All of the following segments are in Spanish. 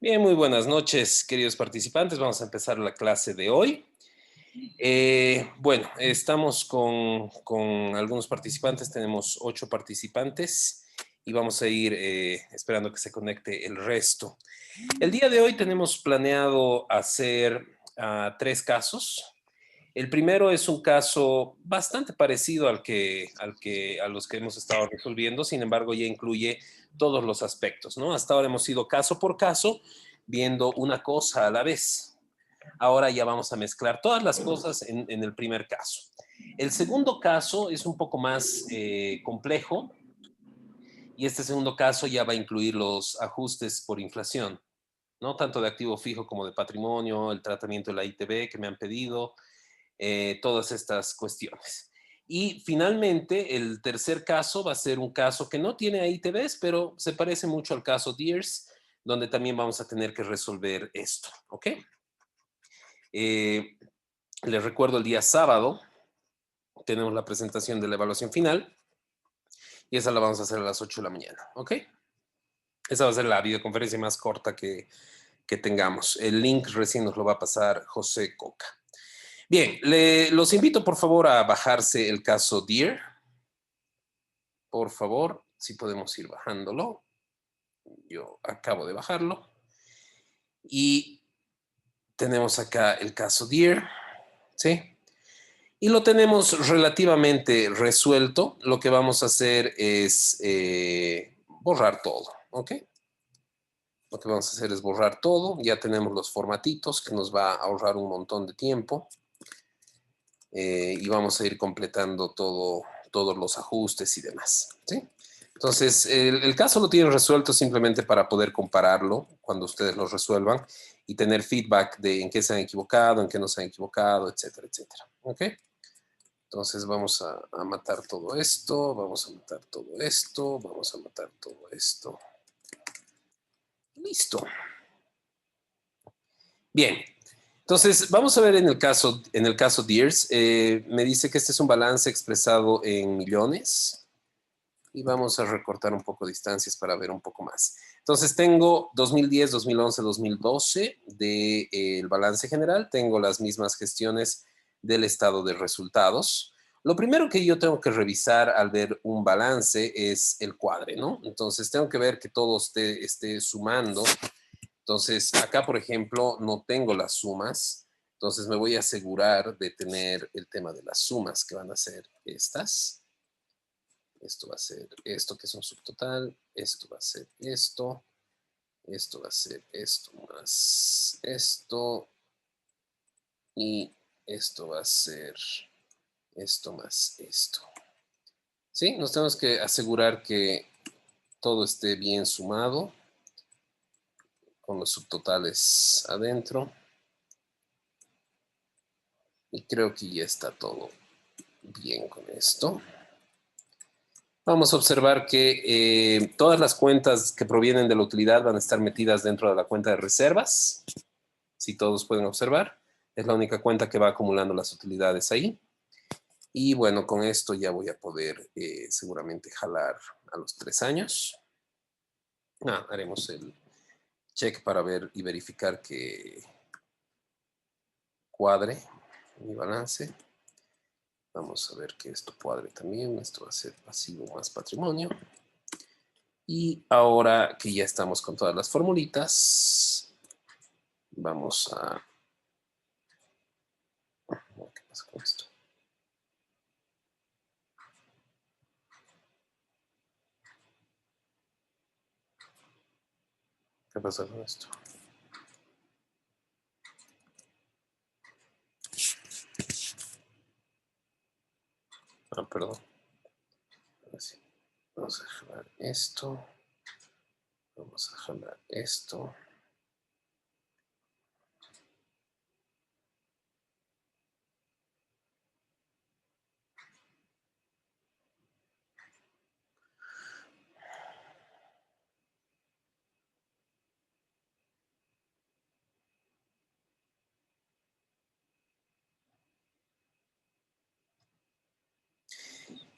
Bien, muy buenas noches, queridos participantes. Vamos a empezar la clase de hoy. Bueno, estamos con algunos participantes, tenemos 8 participantes y vamos a ir esperando que se conecte el resto. El día de hoy tenemos planeado hacer 3 casos. El primero es un caso bastante parecido a los que hemos estado resolviendo, sin embargo, ya incluye todos los aspectos, ¿no? Hasta ahora hemos ido caso por caso, viendo una cosa a la vez. Ahora ya vamos a mezclar todas las cosas en el primer caso. El segundo caso es un poco más complejo y este segundo caso ya va a incluir los ajustes por inflación, ¿no? Tanto de activo fijo como de patrimonio, el tratamiento de la ITB que me han pedido, todas estas cuestiones. Y finalmente, el tercer caso va a ser un caso que no tiene ITBs, pero se parece mucho al caso Deers, donde también vamos a tener que resolver esto, ¿ok? Eh, Les recuerdo el día sábado, tenemos la presentación de la evaluación final y esa la vamos a hacer a las 8 de la mañana, ¿ok? Esa va a ser la videoconferencia más corta que tengamos. El link recién nos lo va a pasar José Coca. Bien, los invito por favor a bajarse el caso Deer. Por favor, si podemos ir bajándolo. Yo acabo de bajarlo. Y tenemos acá el caso Deer, ¿sí? Y lo tenemos relativamente resuelto. Lo que vamos a hacer es borrar todo, ¿ok? Lo que vamos a hacer es borrar todo. Ya tenemos los formatitos que nos va a ahorrar un montón de tiempo. Y vamos a ir completando todos los ajustes y demás, ¿sí? Entonces, el caso lo tienen resuelto simplemente para poder compararlo cuando ustedes lo resuelvan y tener feedback de en qué se han equivocado, en qué no se han equivocado, etcétera, etcétera. ¿Ok? Entonces vamos a matar todo esto, vamos a matar todo esto, vamos a matar todo esto. Listo. Bien. Entonces, vamos a ver en el caso Deers, me dice que este es un balance expresado en millones. Y vamos a recortar un poco distancias para ver un poco más. Entonces tengo 2010, 2011, 2012 del balance general. Tengo las mismas gestiones del estado de resultados. Lo primero que yo tengo que revisar al ver un balance es el cuadre, ¿no? Entonces tengo que ver que todo esté sumando. Entonces acá, por ejemplo, no tengo las sumas. Entonces me voy a asegurar de tener el tema de las sumas que van a ser estas. Esto va a ser esto, que es un subtotal. Esto va a ser esto. Esto va a ser esto más esto. Y esto va a ser esto más esto. ¿Sí? Nos tenemos que asegurar que todo esté bien sumado con los subtotales adentro. Y creo que ya está todo bien con esto. Vamos a observar que todas las cuentas que provienen de la utilidad van a estar metidas dentro de la cuenta de reservas. Si todos pueden observar, es la única cuenta que va acumulando las utilidades ahí. Y bueno, con esto ya voy a poder seguramente jalar a los 3 años. Haremos el check para ver y verificar que cuadre mi balance. Vamos a ver que esto cuadre también. Esto va a ser pasivo más patrimonio. Y ahora que ya estamos con todas las formulitas, vamos a... ¿Qué pasa con esto? ¿Qué pasa con esto? Perdón. Así. Vamos a jalar esto. Vamos a jalar esto.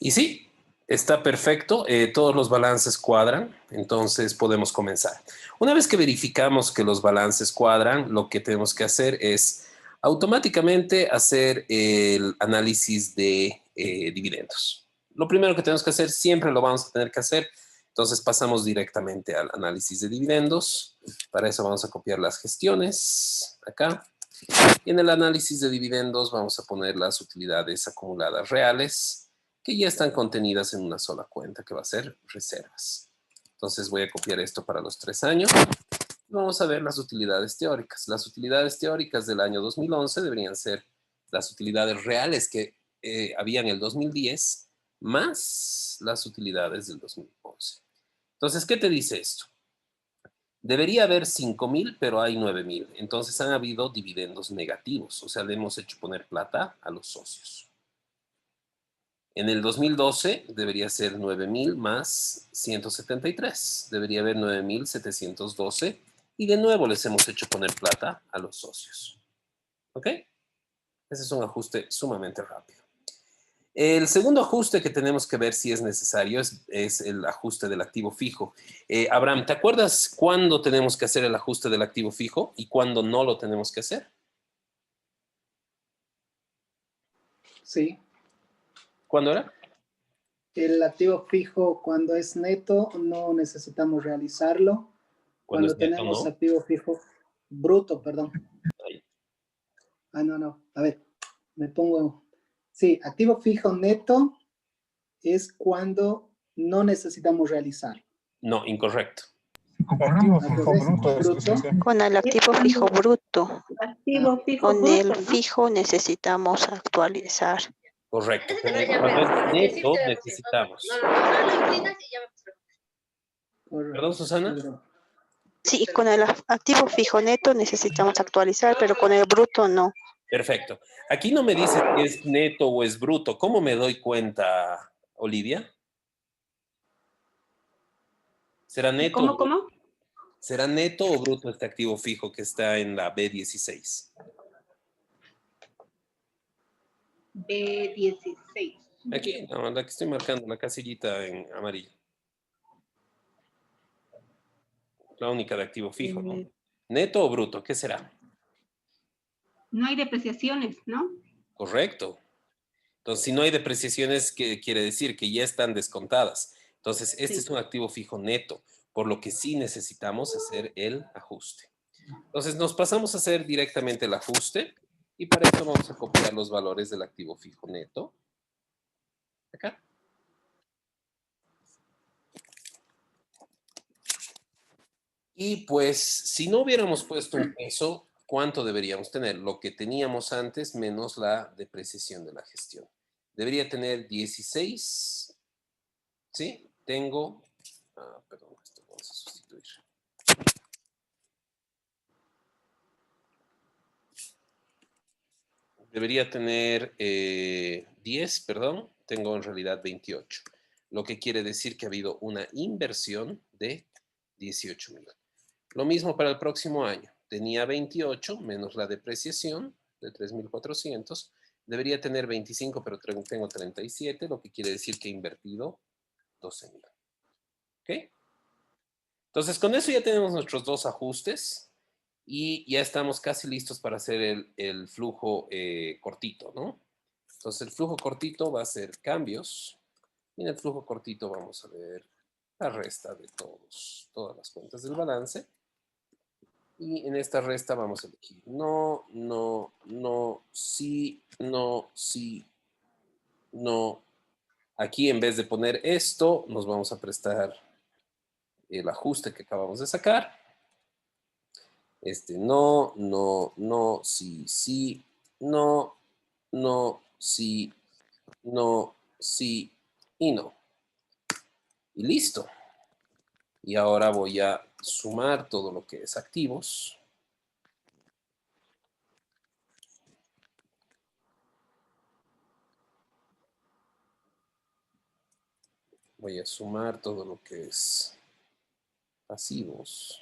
Y sí, Está perfecto, todos los balances cuadran, entonces podemos comenzar. Una vez que verificamos que los balances cuadran, lo que tenemos que hacer es automáticamente hacer el análisis de dividendos. Lo primero que tenemos que hacer, siempre lo vamos a tener que hacer, entonces pasamos directamente al análisis de dividendos. Para eso vamos a copiar las gestiones acá. Y en el análisis de dividendos vamos a poner las utilidades acumuladas reales que ya están contenidas en una sola cuenta, que va a ser reservas. Entonces voy a copiar esto para los 3 años. Vamos a ver las utilidades teóricas. Las utilidades teóricas del año 2011 deberían ser las utilidades reales que había en el 2010 más las utilidades del 2011. Entonces, ¿qué te dice esto? Debería haber 5,000, pero hay 9,000. Entonces han habido dividendos negativos. O sea, le hemos hecho poner plata a los socios. En el 2012 debería ser 9,000 más 173. Debería haber 9,712. Y de nuevo les hemos hecho poner plata a los socios. ¿Ok? Ese es un ajuste sumamente rápido. El segundo ajuste que tenemos que ver si es necesario es el ajuste del activo fijo. Abraham, ¿te acuerdas cuándo tenemos que hacer el ajuste del activo fijo y cuándo no lo tenemos que hacer? Sí. ¿Cuándo era? El activo fijo, cuando es neto, no necesitamos realizarlo. Cuando Cuando es neto, tenemos ¿no? activo fijo bruto, perdón. Ahí. Ah, no. A ver, me pongo. Sí, activo fijo neto es cuando no necesitamos realizar. No, incorrecto. Activo fijo bruto. Con el activo fijo bruto. Activo fijo Con bruto, el ¿no? fijo necesitamos actualizar. Correcto. Cuando es neto necesitamos. ¿Perdón, Susana? Sí, con el activo fijo neto necesitamos actualizar, pero con el bruto no. Perfecto. Aquí no me dice si es neto o es bruto. ¿Cómo me doy cuenta, Olivia? ¿Será neto? ¿Cómo? ¿Será neto o bruto este activo fijo que está en la B16? B16. Aquí, no, la que estoy marcando, la casillita en amarillo. La única de activo fijo, ¿no? ¿Neto o bruto? ¿Qué será? No hay depreciaciones, ¿no? Correcto. Entonces, si no hay depreciaciones, ¿qué quiere decir? Que ya están descontadas. Entonces, este Sí. es un activo fijo neto, por lo que sí necesitamos hacer el ajuste. Entonces, nos pasamos a hacer directamente el ajuste y para eso vamos a copiar los valores del activo fijo neto. Acá. Y pues, si no hubiéramos puesto un peso, ¿cuánto deberíamos tener? Lo que teníamos antes menos la depreciación de la gestión. Debería tener 16. ¿Sí? Tengo... perdón, esto vamos a sustituir. Debería tener 10, perdón. Tengo en realidad 28. Lo que quiere decir que ha habido una inversión de 18,000. Lo mismo para el próximo año. Tenía 28 menos la depreciación de 3,400. Debería tener 25, pero tengo 37, lo que quiere decir que he invertido 12,000. ¿Ok? Entonces, con eso ya tenemos nuestros dos ajustes y ya estamos casi listos para hacer el flujo cortito, ¿no? Entonces, el flujo cortito va a ser cambios. Y en el flujo cortito vamos a ver la resta de todas las cuentas del balance. Y en esta resta vamos a elegir no, no, no, sí, no, sí, no. Aquí en vez de poner esto, nos vamos a prestar el ajuste que acabamos de sacar. No, no, no, sí, sí, no, no, sí, no, sí y no. Y listo. Y ahora voy a sumar todo lo que es activos. Voy a sumar todo lo que es pasivos.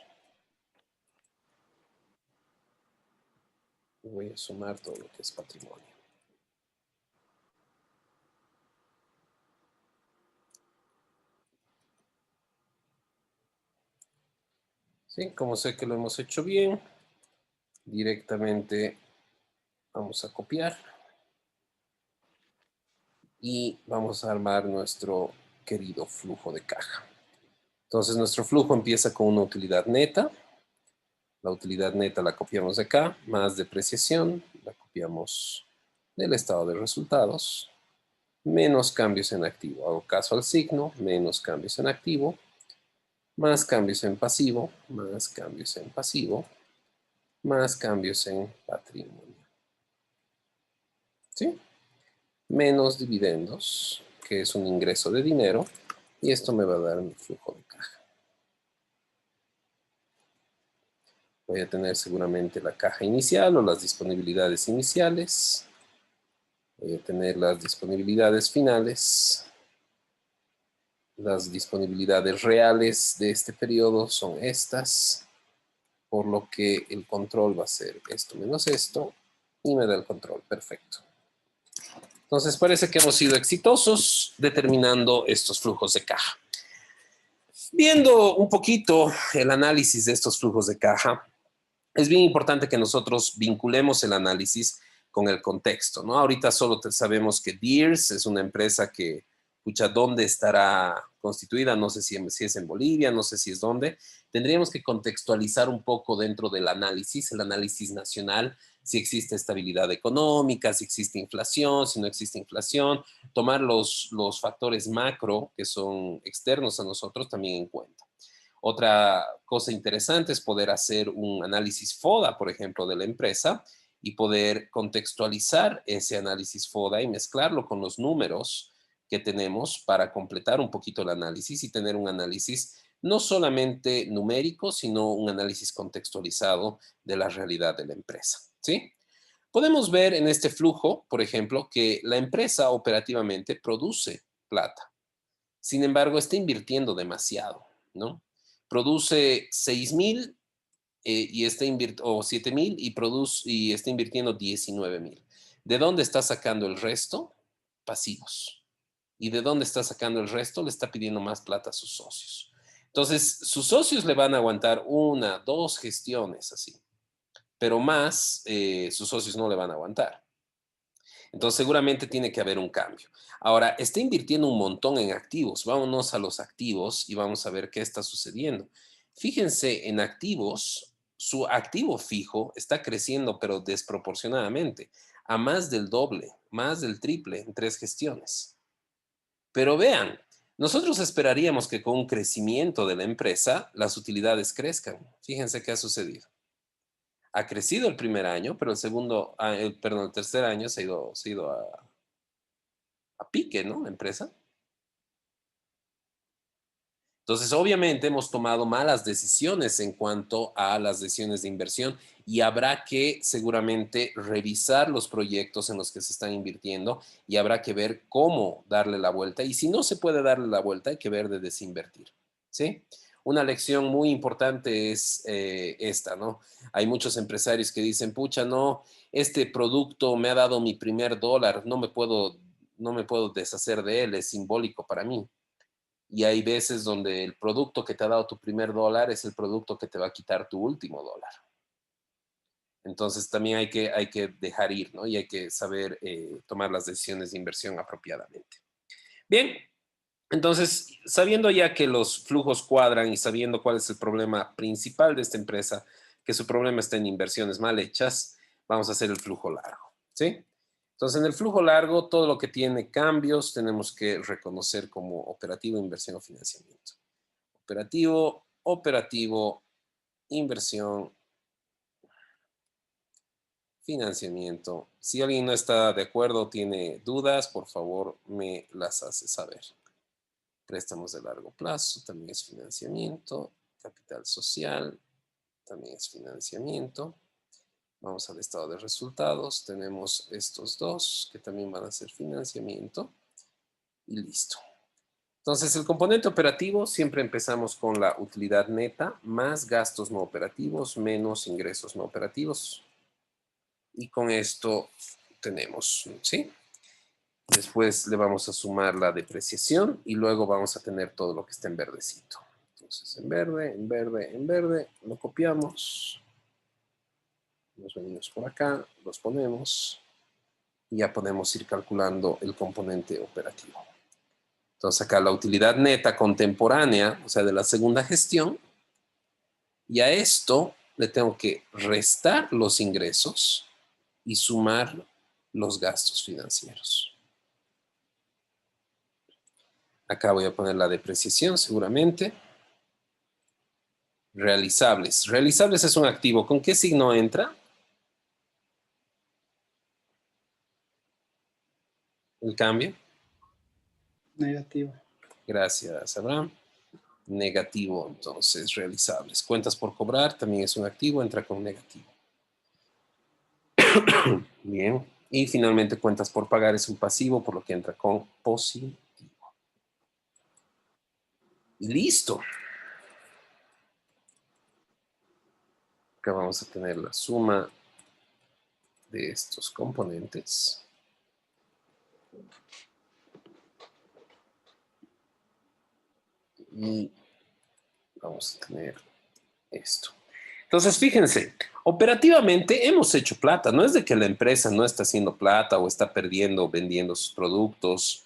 Y voy a sumar todo lo que es patrimonio. ¿Sí? Como sé que lo hemos hecho bien, directamente vamos a copiar y vamos a armar nuestro querido flujo de caja. Entonces nuestro flujo empieza con una utilidad neta. La utilidad neta la copiamos de acá, más depreciación, la copiamos del estado de resultados, menos cambios en activo. Hago caso al signo, menos cambios en activo, más cambios en pasivo, más cambios en pasivo, más cambios en patrimonio. ¿Sí? Menos dividendos, que es un ingreso de dinero, y esto me va a dar mi flujo de caja. Voy a tener seguramente la caja inicial o las disponibilidades iniciales. Voy a tener las disponibilidades finales. Las disponibilidades reales de este periodo son estas, por lo que el control va a ser esto menos esto, y me da el control. Perfecto. Entonces parece que hemos sido exitosos determinando estos flujos de caja. Viendo un poquito el análisis de estos flujos de caja, es bien importante que nosotros vinculemos el análisis con el contexto, ¿no? Ahorita solo sabemos que Deers es una empresa que, escucha, ¿dónde estará constituida? No sé si es en Bolivia, no sé si es dónde. Tendríamos que contextualizar un poco dentro del análisis, el análisis nacional, si existe estabilidad económica, si existe inflación, si no existe inflación, tomar los factores macro que son externos a nosotros también en cuenta. Otra cosa interesante es poder hacer un análisis FODA, por ejemplo, de la empresa y poder contextualizar ese análisis FODA y mezclarlo con los números que tenemos para completar un poquito el análisis y tener un análisis no solamente numérico, sino un análisis contextualizado de la realidad de la empresa, ¿sí? Podemos ver en este flujo, por ejemplo, que la empresa operativamente produce plata. Sin embargo, está invirtiendo demasiado, ¿no? Produce 6,000 y está o 7,000 y está invirtiendo 19,000. ¿De dónde está sacando el resto? Pasivos. ¿Y de dónde está sacando el resto? Le está pidiendo más plata a sus socios. Entonces, sus socios le van a aguantar 1, 2 gestiones así, pero más sus socios no le van a aguantar. Entonces, seguramente tiene que haber un cambio. Ahora, está invirtiendo un montón en activos. Vámonos a los activos y vamos a ver qué está sucediendo. Fíjense, en activos, su activo fijo está creciendo, pero desproporcionadamente, a más del doble, más del triple en 3 gestiones. Pero vean, nosotros esperaríamos que con un crecimiento de la empresa, las utilidades crezcan. Fíjense qué ha sucedido. Ha crecido el primer año, pero el tercer año se ha ido a pique, ¿no? La empresa. Entonces, obviamente hemos tomado malas decisiones en cuanto a las decisiones de inversión y habrá que seguramente revisar los proyectos en los que se están invirtiendo y habrá que ver cómo darle la vuelta. Y si no se puede darle la vuelta, hay que ver de desinvertir, ¿sí? Una lección muy importante es esta, ¿no? Hay muchos empresarios que dicen, pucha, no, este producto me ha dado mi primer dólar, no me puedo deshacer de él, es simbólico para mí. Y hay veces donde el producto que te ha dado tu primer dólar es el producto que te va a quitar tu último dólar. Entonces también hay que dejar ir, ¿no? Y hay que saber tomar las decisiones de inversión apropiadamente. Bien, entonces, sabiendo ya que los flujos cuadran y sabiendo cuál es el problema principal de esta empresa, que su problema está en inversiones mal hechas, vamos a hacer el flujo largo, ¿sí? Entonces, en el flujo largo, todo lo que tiene cambios tenemos que reconocer como operativo, inversión o financiamiento. Operativo, operativo, inversión, financiamiento. Si alguien no está de acuerdo o tiene dudas, por favor, me las hace saber. Préstamos de largo plazo, también es financiamiento. Capital social, también es financiamiento. Vamos al estado de resultados. Tenemos estos dos que también van a ser financiamiento. Y listo. Entonces, el componente operativo siempre empezamos con la utilidad neta más gastos no operativos menos ingresos no operativos. Y con esto tenemos, ¿sí? Después le vamos a sumar la depreciación y luego vamos a tener todo lo que está en verdecito. Entonces, en verde, en verde, en verde, lo copiamos. Nos venimos por acá, los ponemos y ya podemos ir calculando el componente operativo. Entonces acá la utilidad neta contemporánea, o sea, de la segunda gestión, y a esto le tengo que restar los ingresos y sumar los gastos financieros. Acá voy a poner la depreciación seguramente. Realizables. Realizables es un activo. ¿Con qué signo entra? El cambio. Negativo. Gracias, Abraham. Negativo, entonces, realizables. Cuentas por cobrar también es un activo, entra con negativo. Bien. Y finalmente, cuentas por pagar es un pasivo, por lo que entra con positivo. Y listo. Acá vamos a tener la suma de estos componentes. Y vamos a tener esto. Entonces, fíjense, operativamente hemos hecho plata. No es de que la empresa no está haciendo plata o está perdiendo vendiendo sus productos.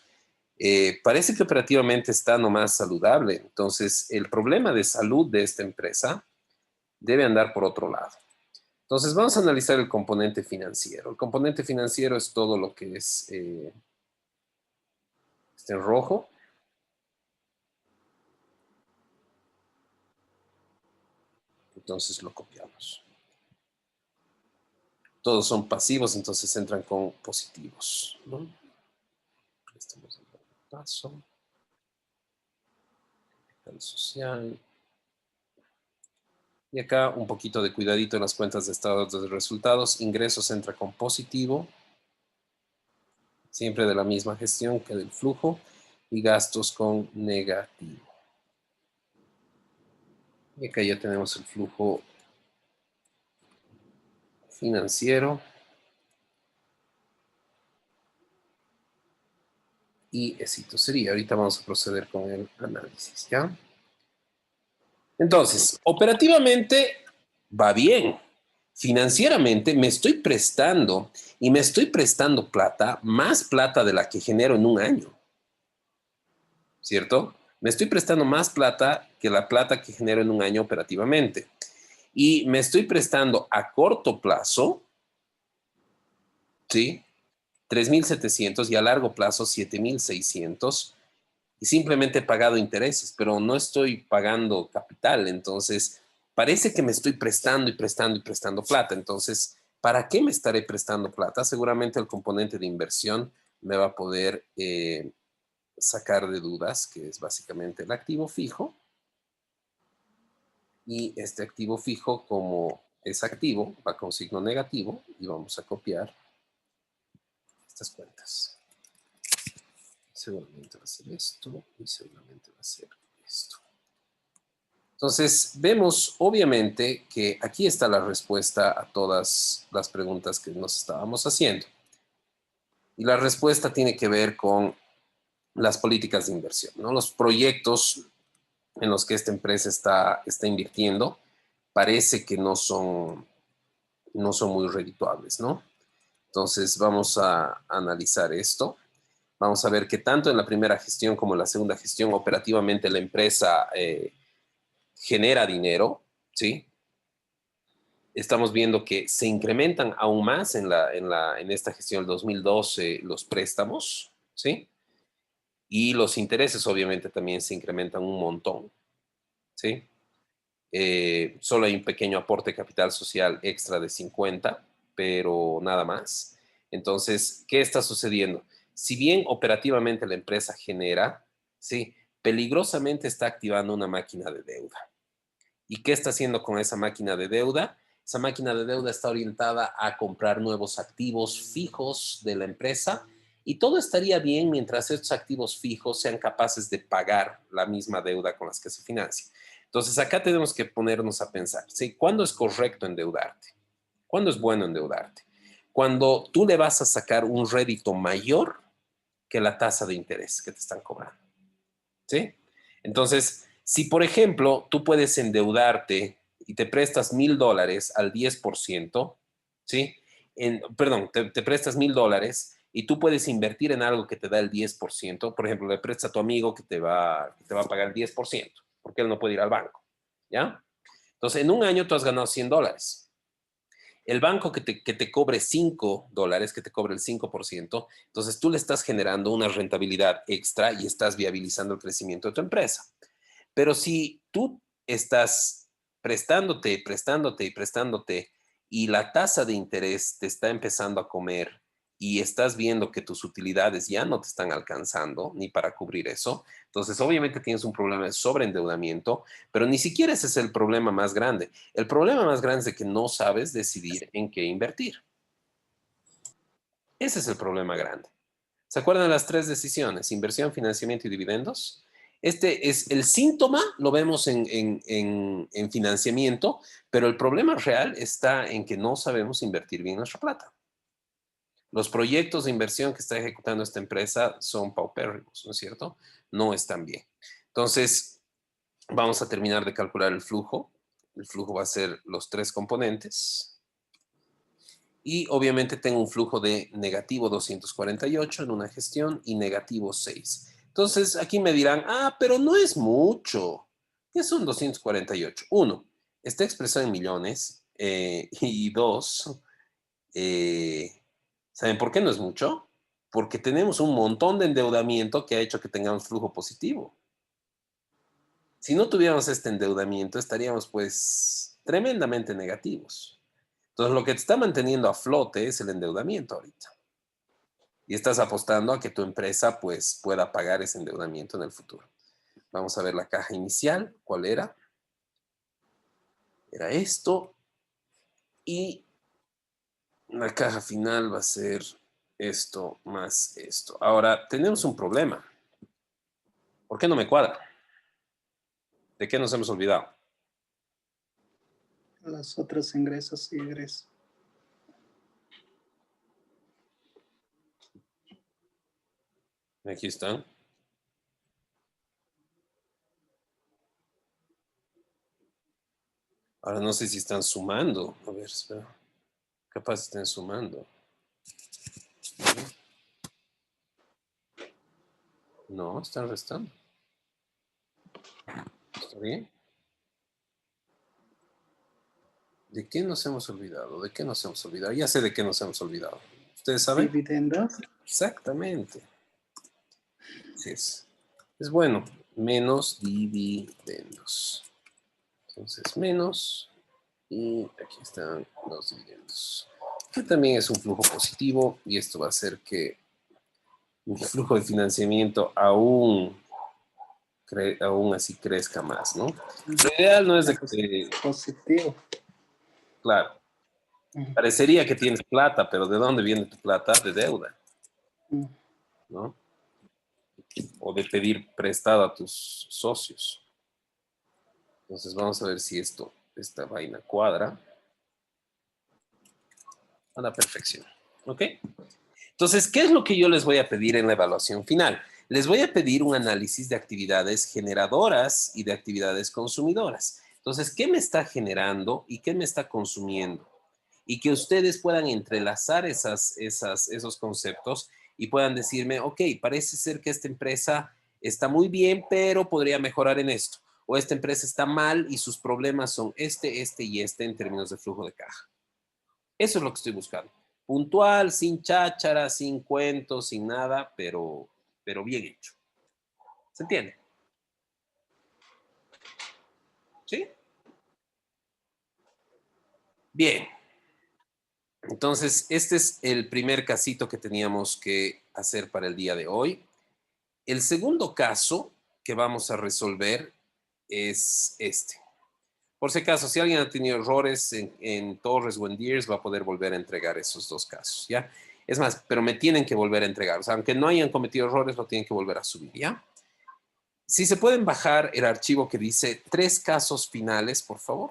Parece que operativamente está nomás saludable. Entonces, el problema de salud de esta empresa debe andar por otro lado. Entonces, vamos a analizar el componente financiero. El componente financiero es todo lo que es este en rojo. Entonces, lo copiamos. Todos son pasivos, entonces entran con positivos, ¿no? Estamos dando un paso. Capital social. Y acá un poquito de cuidadito en las cuentas de estados de resultados. Ingresos entra con positivo. Siempre de la misma gestión que del flujo. Y gastos con negativo. Y acá ya tenemos el flujo financiero. Y éxito sería. Ahorita vamos a proceder con el análisis, ¿ya? Entonces, operativamente va bien. Financieramente me estoy prestando y me estoy prestando plata, más plata de la que genero en un año. ¿Cierto? Me estoy prestando más plata que la plata que genero en un año operativamente. Y me estoy prestando a corto plazo, ¿sí? 3.700 y a largo plazo 7.600 y simplemente he pagado intereses, pero no estoy pagando capital. Entonces, parece que me estoy prestando y prestando y prestando plata. Entonces, ¿para qué me estaré prestando plata? Seguramente el componente de inversión me va a poder sacar de dudas, que es básicamente el activo fijo. Y este activo fijo, como es activo, va con signo negativo y vamos a copiar estas cuentas. Seguramente va a ser esto y seguramente va a ser esto. Entonces, vemos obviamente que aquí está la respuesta a todas las preguntas que nos estábamos haciendo. Y la respuesta tiene que ver con las políticas de inversión, ¿no? Los proyectos en los que esta empresa está invirtiendo parece que no son muy redituables, ¿no? Entonces, vamos a analizar esto. Vamos a ver que tanto en la primera gestión como en la segunda gestión, operativamente la empresa genera dinero, ¿sí? Estamos viendo que se incrementan aún más en esta gestión del 2012 los préstamos, ¿sí? Y los intereses obviamente también se incrementan un montón, ¿sí? Solo hay un pequeño aporte de capital social extra de 50, pero nada más. Entonces, ¿qué está sucediendo? Si bien operativamente la empresa genera, ¿sí? Peligrosamente está activando una máquina de deuda. ¿Y qué está haciendo con esa máquina de deuda? Esa máquina de deuda está orientada a comprar nuevos activos fijos de la empresa y todo estaría bien mientras estos activos fijos sean capaces de pagar la misma deuda con las que se financia. Entonces, acá tenemos que ponernos a pensar, ¿sí? ¿Cuándo es correcto endeudarte? ¿Cuándo es bueno endeudarte? Cuando tú le vas a sacar un rédito mayor que la tasa de interés que te están cobrando, ¿sí? Entonces, Si, por ejemplo, tú puedes endeudarte y te prestas $1,000 al 10%, ¿sí? Perdón, te prestas $1,000 y tú puedes invertir en algo que te da el 10%. Por ejemplo, le prestas a tu amigo que te va a pagar el 10%, porque él no puede ir al banco, ¿ya? Entonces, en un año tú has ganado $100. El banco que te cobre $5, que te cobre el 5%, entonces tú le estás generando una rentabilidad extra y estás viabilizando el crecimiento de tu empresa. Pero si tú estás prestándote y la tasa de interés te está empezando a comer y estás viendo que tus utilidades ya no te están alcanzando ni para cubrir eso, entonces obviamente tienes un problema de sobreendeudamiento, pero ni siquiera ese es el problema más grande. El problema más grande es de que no sabes decidir en qué invertir. Ese es el problema grande. ¿Se acuerdan de las 3 decisiones? Inversión, financiamiento y dividendos. Este es el síntoma, lo vemos en financiamiento, pero el problema real está en que no sabemos invertir bien nuestra plata. Los proyectos de inversión que está ejecutando esta empresa son paupérrimos, ¿no es cierto? No están bien. Entonces, vamos a terminar de calcular el flujo. El flujo va a ser los 3 componentes. Y obviamente tengo un flujo de negativo 248 en una gestión y negativo 6. Entonces aquí me dirán, pero no es mucho. ¿Qué son 248? Uno, está expresado en millones. Y dos, ¿saben por qué no es mucho? Porque tenemos un montón de endeudamiento que ha hecho que tengamos flujo positivo. Si no tuviéramos este endeudamiento, estaríamos pues tremendamente negativos. Entonces, lo que te está manteniendo a flote es el endeudamiento ahorita. Y estás apostando a que tu empresa pues pueda pagar ese endeudamiento en el futuro. Vamos a ver la caja inicial. ¿Cuál era? Era esto. Y la caja final va a ser esto más esto. Ahora, tenemos un problema. ¿Por qué no me cuadra? ¿De qué nos hemos olvidado? Los otros ingresos y egresos. Aquí están. Ahora no sé si están sumando. A ver, espera. Capaz estén sumando. No, están restando. ¿Está bien? ¿De qué nos hemos olvidado? ¿De qué nos hemos olvidado? Ya sé de qué nos hemos olvidado. ¿Ustedes saben? Dividendos. Exactamente. Así es. Es bueno. Menos dividendos. Entonces, menos. Y aquí están los dividendos. Que también es un flujo positivo. Y esto va a hacer que mi flujo de financiamiento aún así crezca más, ¿no? Lo ideal no es de que, Positivo. claro, parecería que tienes plata, pero ¿de dónde viene tu plata? De deuda, ¿no? O de pedir prestado a tus socios. Entonces vamos a ver si esta vaina cuadra a la perfección, ¿ok? Entonces, ¿qué es lo que yo les voy a pedir en la evaluación final? Les voy a pedir un análisis de actividades generadoras y de actividades consumidoras. Entonces, ¿qué me está generando y qué me está consumiendo? Y que ustedes puedan entrelazar esos conceptos y puedan decirme, ok, parece ser que esta empresa está muy bien, pero podría mejorar en esto. O esta empresa está mal y sus problemas son este y este en términos de flujo de caja. Eso es lo que estoy buscando. Puntual, sin cháchara, sin cuentos, sin nada, pero bien hecho. ¿Se entiende? ¿Sí? Bien. Entonces, este es el primer casito que teníamos que hacer para el día de hoy. El segundo caso que vamos a resolver es este. Por si acaso, si alguien ha tenido errores en Torres o en Deers, va a poder volver a entregar esos 2 casos, ¿ya? Es más, pero me tienen que volver a entregar. O sea, aunque no hayan cometido errores, lo tienen que volver a subir, ¿ya? Si se pueden bajar el archivo que dice 3 casos finales, por favor.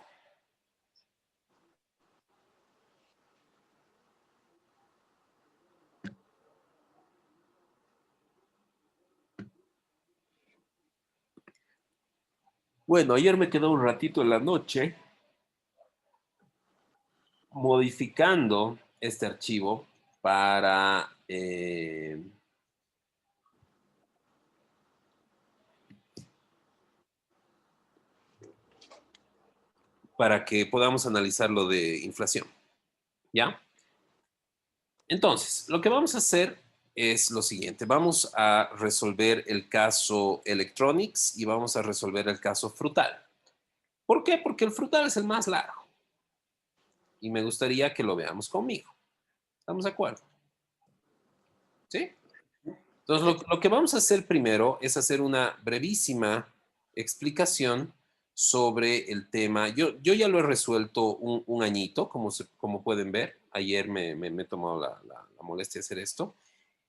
Bueno, ayer me quedé un ratito en la noche modificando este archivo para que podamos analizar lo de inflación, ¿ya? Entonces, lo que vamos a hacer es lo siguiente. Vamos a resolver el caso Electronics y vamos a resolver el caso Frutal. ¿Por qué? Porque el Frutal es el más largo. Y me gustaría que lo veamos conmigo. ¿Estamos de acuerdo? ¿Sí? Entonces, lo que vamos a hacer primero es hacer una brevísima explicación sobre el tema. Yo ya lo he resuelto un añito, como pueden ver. Ayer me he tomado la molestia de hacer esto.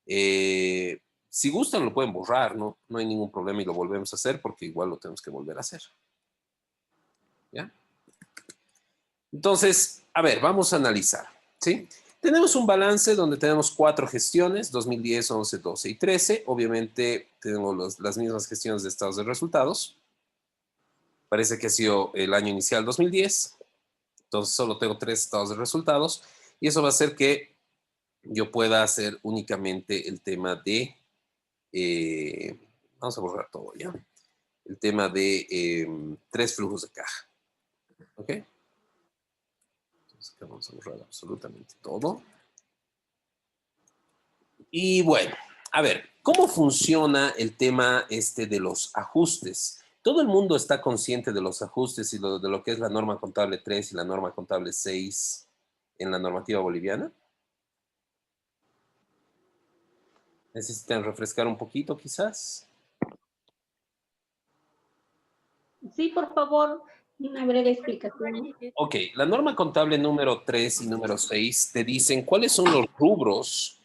Si gustan, lo pueden borrar, ¿no? No hay ningún problema y lo volvemos a hacer porque igual lo tenemos que volver a hacer. ¿Ya? Entonces, a ver, vamos a analizar, ¿sí? Tenemos un balance donde tenemos 4 gestiones, 2010, 11, 12 y 13. Obviamente tenemos las mismas gestiones de estados de resultados. Parece que ha sido el año inicial 2010. Entonces solo tengo 3 estados de resultados. Y eso va a hacer que yo pueda hacer únicamente el tema de... vamos a borrar todo ya. El tema de 3 flujos de caja. ¿Ok? Entonces acá vamos a borrar absolutamente todo. Y bueno, a ver, ¿cómo funciona el tema de los ajustes? ¿Todo el mundo está consciente de los ajustes y de lo que es la norma contable 3 y la norma contable 6 en la normativa boliviana? ¿Necesitan refrescar un poquito quizás? Sí, por favor, una breve explicación. Ok, la norma contable número 3 y número 6 te dicen cuáles son los rubros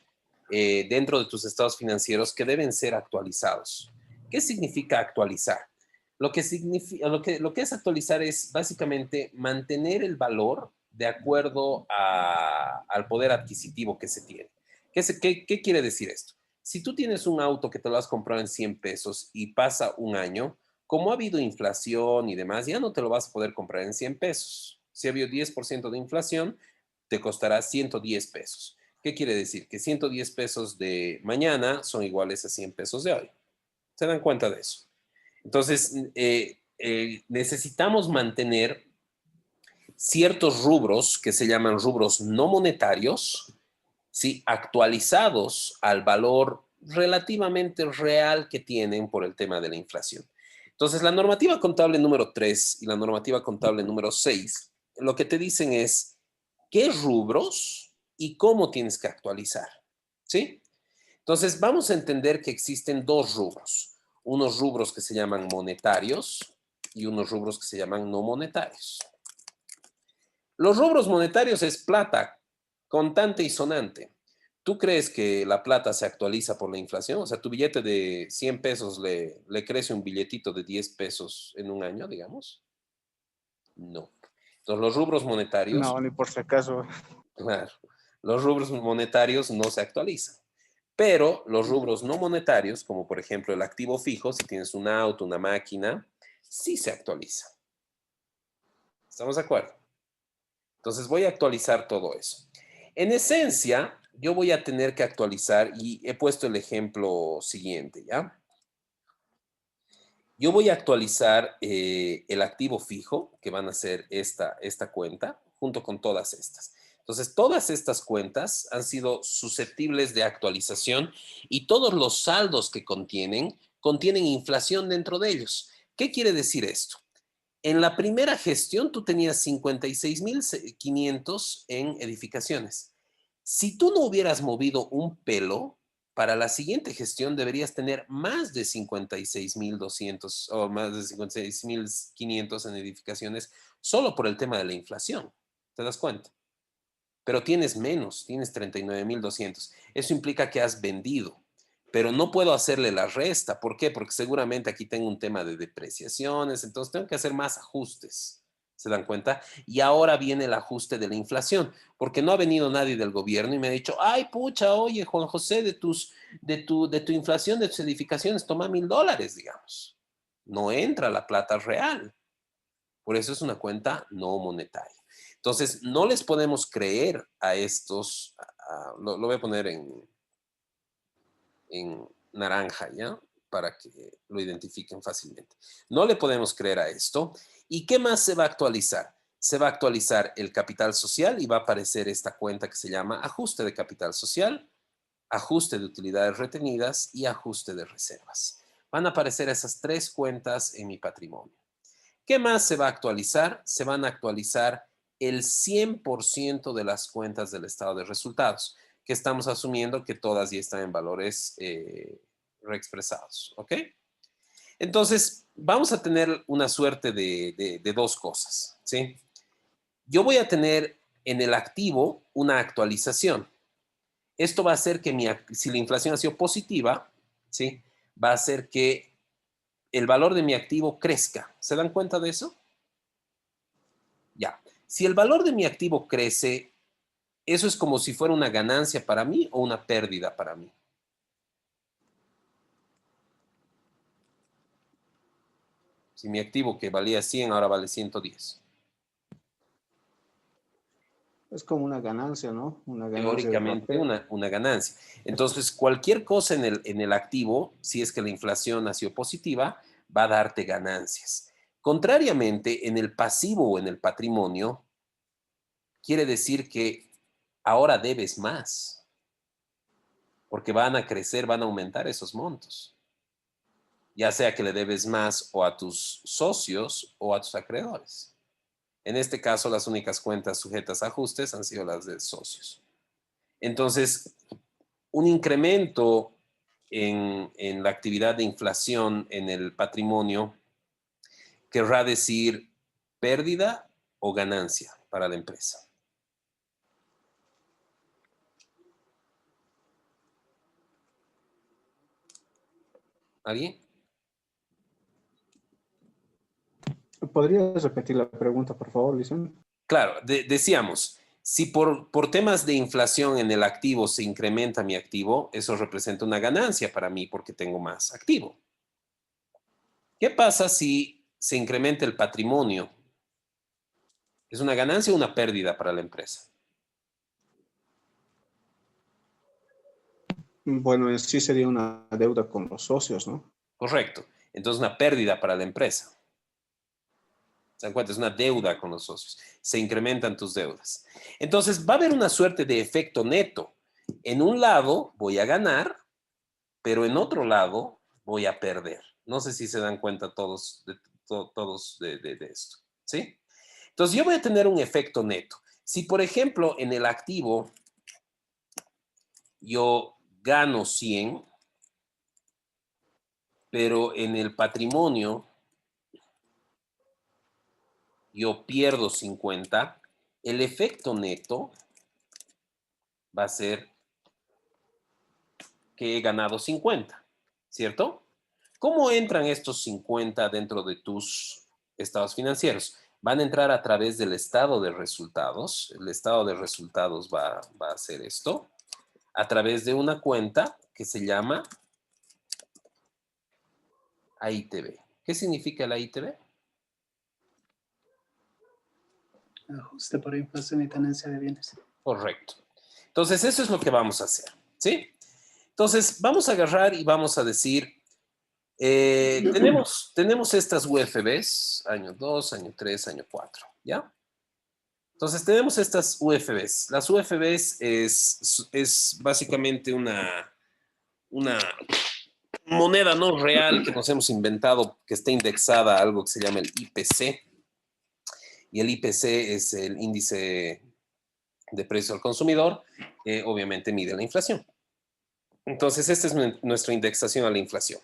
dentro de tus estados financieros que deben ser actualizados. ¿Qué significa actualizar? Lo que es actualizar es básicamente mantener el valor de acuerdo al poder adquisitivo que se tiene. ¿Qué quiere decir esto? Si tú tienes un auto que te lo has comprado en 100 pesos y pasa un año, como ha habido inflación y demás, ya no te lo vas a poder comprar en 100 pesos. Si ha habido 10% de inflación, te costará 110 pesos. ¿Qué quiere decir? Que 110 pesos de mañana son iguales a 100 pesos de hoy. ¿Se dan cuenta de eso? Entonces, necesitamos mantener ciertos rubros que se llaman rubros no monetarios, ¿sí? Actualizados al valor relativamente real que tienen por el tema de la inflación. Entonces, la normativa contable número 3 y la normativa contable número 6, lo que te dicen es qué rubros y cómo tienes que actualizar, ¿sí? Entonces, vamos a entender que existen 2 rubros. Unos rubros que se llaman monetarios y unos rubros que se llaman no monetarios. Los rubros monetarios es plata, contante y sonante. ¿Tú crees que la plata se actualiza por la inflación? O sea, tu billete de 100 pesos le crece un billetito de 10 pesos en un año, digamos. No. Entonces, los rubros monetarios... No, ni por si acaso. Claro, los rubros monetarios no se actualizan. Pero los rubros no monetarios, como por ejemplo el activo fijo, si tienes un auto, una máquina, sí se actualiza. ¿Estamos de acuerdo? Entonces voy a actualizar todo eso. En esencia, yo voy a tener que actualizar y he puesto el ejemplo siguiente, ¿ya? Yo voy a actualizar el activo fijo, que van a ser esta cuenta, junto con todas estas. Entonces, todas estas cuentas han sido susceptibles de actualización y todos los saldos que contienen inflación dentro de ellos. ¿Qué quiere decir esto? En la primera gestión tú tenías 56,500 en edificaciones. Si tú no hubieras movido un pelo, para la siguiente gestión deberías tener más de 56,200 o más de 56,500 en edificaciones solo por el tema de la inflación. ¿Te das cuenta? Pero tienes menos, tienes 39,200. Eso implica que has vendido, pero no puedo hacerle la resta. ¿Por qué? Porque seguramente aquí tengo un tema de depreciaciones, entonces tengo que hacer más ajustes. ¿Se dan cuenta? Y ahora viene el ajuste de la inflación, porque no ha venido nadie del gobierno y me ha dicho, ay, pucha, oye, Juan José, de tu inflación, de tus edificaciones, toma $1,000, digamos. no entra la plata real. Por eso es una cuenta no monetaria. Entonces, no les podemos creer a estos, lo voy a poner en naranja, ¿ya? Para que lo identifiquen fácilmente. No le podemos creer a esto. ¿Y qué más se va a actualizar? Se va a actualizar el capital social y va a aparecer esta cuenta que se llama ajuste de capital social, ajuste de utilidades retenidas y ajuste de reservas. Van a aparecer esas tres cuentas en mi patrimonio. ¿Qué más se va a actualizar? Se van a actualizar el 100% de las cuentas del estado de resultados, que estamos asumiendo que todas ya están en valores reexpresados, ¿ok? Entonces, vamos a tener una suerte de dos cosas, ¿sí? Yo voy a tener en el activo una actualización. Esto va a hacer que si la inflación ha sido positiva, ¿sí? Va a hacer que el valor de mi activo crezca. ¿Se dan cuenta de eso? Ya. Si el valor de mi activo crece, ¿eso es como si fuera una ganancia para mí o una pérdida para mí? Si mi activo que valía 100 ahora vale 110. Es como una ganancia, ¿no? Una ganancia de Teóricamente papel. una ganancia. Entonces, cualquier cosa en el activo, si es que la inflación ha sido positiva, va a darte ganancias. Contrariamente, en el pasivo o en el patrimonio, quiere decir que ahora debes más, porque van a crecer, van a aumentar esos montos. Ya sea que le debes más o a tus socios o a tus acreedores. En este caso, las únicas cuentas sujetas a ajustes han sido las de socios. Entonces, un incremento en la actividad de inflación en el patrimonio querrá decir pérdida o ganancia para la empresa. ¿Alguien? ¿Podrías repetir la pregunta, por favor, Lisian? Claro, decíamos, si por temas de inflación en el activo se incrementa mi activo, eso representa una ganancia para mí porque tengo más activo. ¿Qué pasa si se incrementa el patrimonio? ¿Es una ganancia o una pérdida para la empresa? Bueno, en sí sería una deuda con los socios, ¿no? Correcto. Entonces, una pérdida para la empresa. ¿Se dan cuenta? Es una deuda con los socios. Se incrementan tus deudas. Entonces, va a haber una suerte de efecto neto. En un lado voy a ganar, pero en otro lado voy a perder. No sé si se dan cuenta todos de esto. ¿Sí? Entonces, yo voy a tener un efecto neto. Si, por ejemplo, en el activo yo gano 100, pero en el patrimonio yo pierdo 50, el efecto neto va a ser que he ganado 50, ¿cierto? ¿Cómo entran estos 50 dentro de tus estados financieros? Van a entrar a través del estado de resultados. El estado de resultados va a hacer esto a través de una cuenta que se llama AITB. ¿Qué significa el AITB? Ajuste por inflación y tenencia de bienes. Correcto. Entonces, eso es lo que vamos a hacer, ¿sí? Entonces, vamos a agarrar y vamos a decir, tenemos estas UFBs, año 2, año 3, año 4, ¿ya? Entonces, tenemos estas UFBs. Las UFBs es básicamente una moneda no real que nos hemos inventado, que está indexada a algo que se llama el IPC. Y el IPC es el índice de precio al consumidor, que obviamente mide la inflación. Entonces, esta es nuestra indexación a la inflación.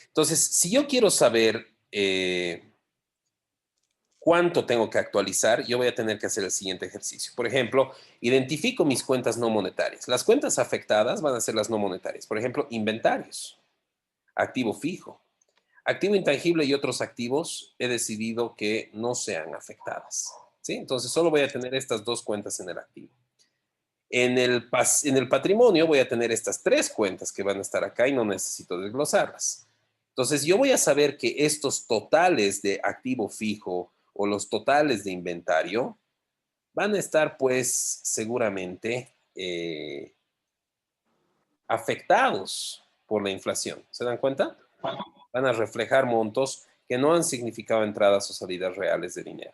Entonces, si yo quiero saber cuánto tengo que actualizar, yo voy a tener que hacer el siguiente ejercicio. Por ejemplo, identifico mis cuentas no monetarias. Las cuentas afectadas van a ser las no monetarias. Por ejemplo, inventarios, activo fijo, activo intangible y otros activos he decidido que no sean afectadas, ¿sí? Entonces, solo voy a tener estas dos cuentas en el activo. En el patrimonio voy a tener estas tres cuentas que van a estar acá y no necesito desglosarlas. Entonces, yo voy a saber que estos totales de activo fijo o los totales de inventario van a estar, pues, seguramente afectados por la inflación. ¿Se dan cuenta? Van a reflejar montos que no han significado entradas o salidas reales de dinero.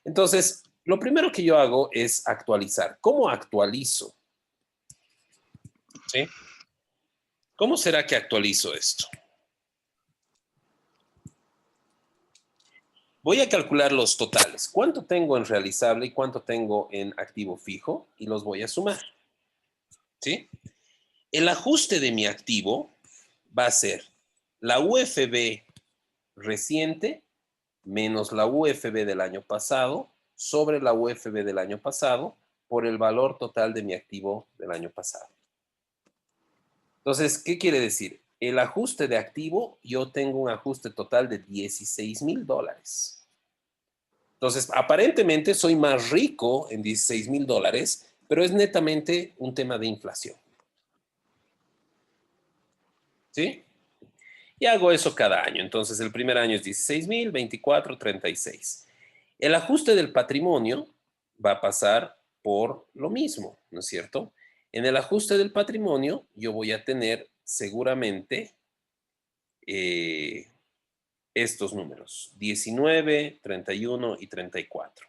Entonces, lo primero que yo hago es actualizar. ¿Cómo actualizo? ¿Sí? ¿Cómo será que actualizo esto? Voy a calcular los totales. ¿Cuánto tengo en realizable y cuánto tengo en activo fijo? Y los voy a sumar. ¿Sí? El ajuste de mi activo va a ser la UFB reciente menos la UFB del año pasado sobre la UFB del año pasado por el valor total de mi activo del año pasado. Entonces, ¿qué quiere decir? El ajuste de activo, yo tengo un ajuste total de $16,000. Entonces, aparentemente soy más rico en $16,000, pero es netamente un tema de inflación. ¿Sí? Y hago eso cada año. Entonces, el primer año es 16,000, 24, 36. El ajuste del patrimonio va a pasar por lo mismo, ¿no es cierto? En el ajuste del patrimonio, yo voy a tener seguramente estos números, 19, 31 y 34.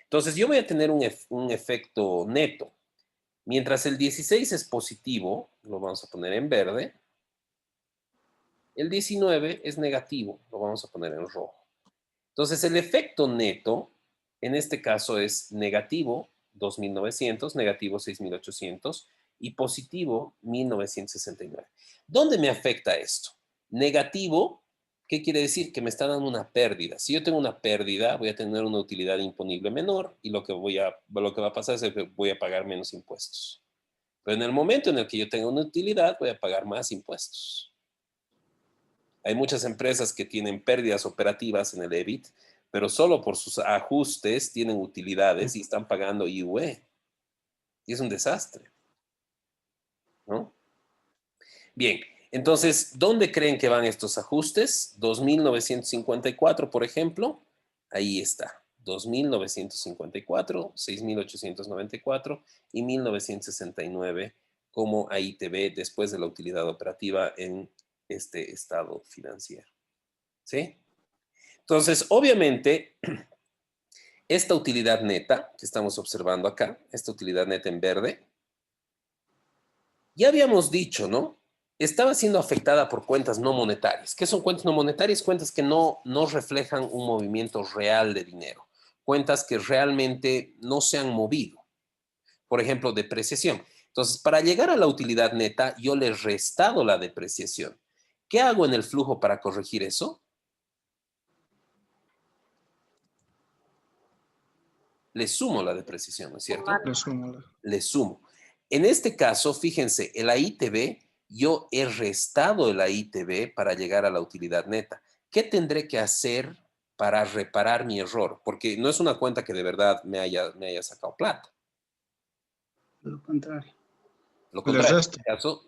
Entonces, yo voy a tener un efecto neto. Mientras el 16 es positivo, lo vamos a poner en verde, el 19 es negativo, lo vamos a poner en rojo. Entonces, el efecto neto, en este caso, es negativo 2,900, negativo 6,800 y positivo 1,969. ¿Dónde me afecta esto? Negativo, ¿qué quiere decir? Que me está dando una pérdida. Si yo tengo una pérdida, voy a tener una utilidad imponible menor y lo que va a pasar es que voy a pagar menos impuestos. Pero en el momento en el que yo tenga una utilidad, voy a pagar más impuestos. Hay muchas empresas que tienen pérdidas operativas en el EBIT, pero solo por sus ajustes tienen utilidades y están pagando IUE. Y es un desastre, ¿no? Bien, entonces, ¿dónde creen que van estos ajustes? 2,954, por ejemplo. Ahí está. 2,954, 6,894 y 1,969 como ahí te ve después de la utilidad operativa en este estado financiero. ¿Sí? Entonces, obviamente, esta utilidad neta que estamos observando acá, esta utilidad neta en verde, ya habíamos dicho, ¿no? Estaba siendo afectada por cuentas no monetarias. ¿Qué son cuentas no monetarias? Cuentas que no reflejan un movimiento real de dinero. Cuentas que realmente no se han movido. Por ejemplo, depreciación. Entonces, para llegar a la utilidad neta, yo le he restado la depreciación. ¿Qué hago en el flujo para corregir eso? Le sumo la depreciación, ¿no es cierto? Le sumo. En este caso, fíjense, el AITB, yo he restado el AITB para llegar a la utilidad neta. ¿Qué tendré que hacer para reparar mi error? Porque no es una cuenta que de verdad me haya sacado plata. Lo contrario. Lo contrario, en este caso,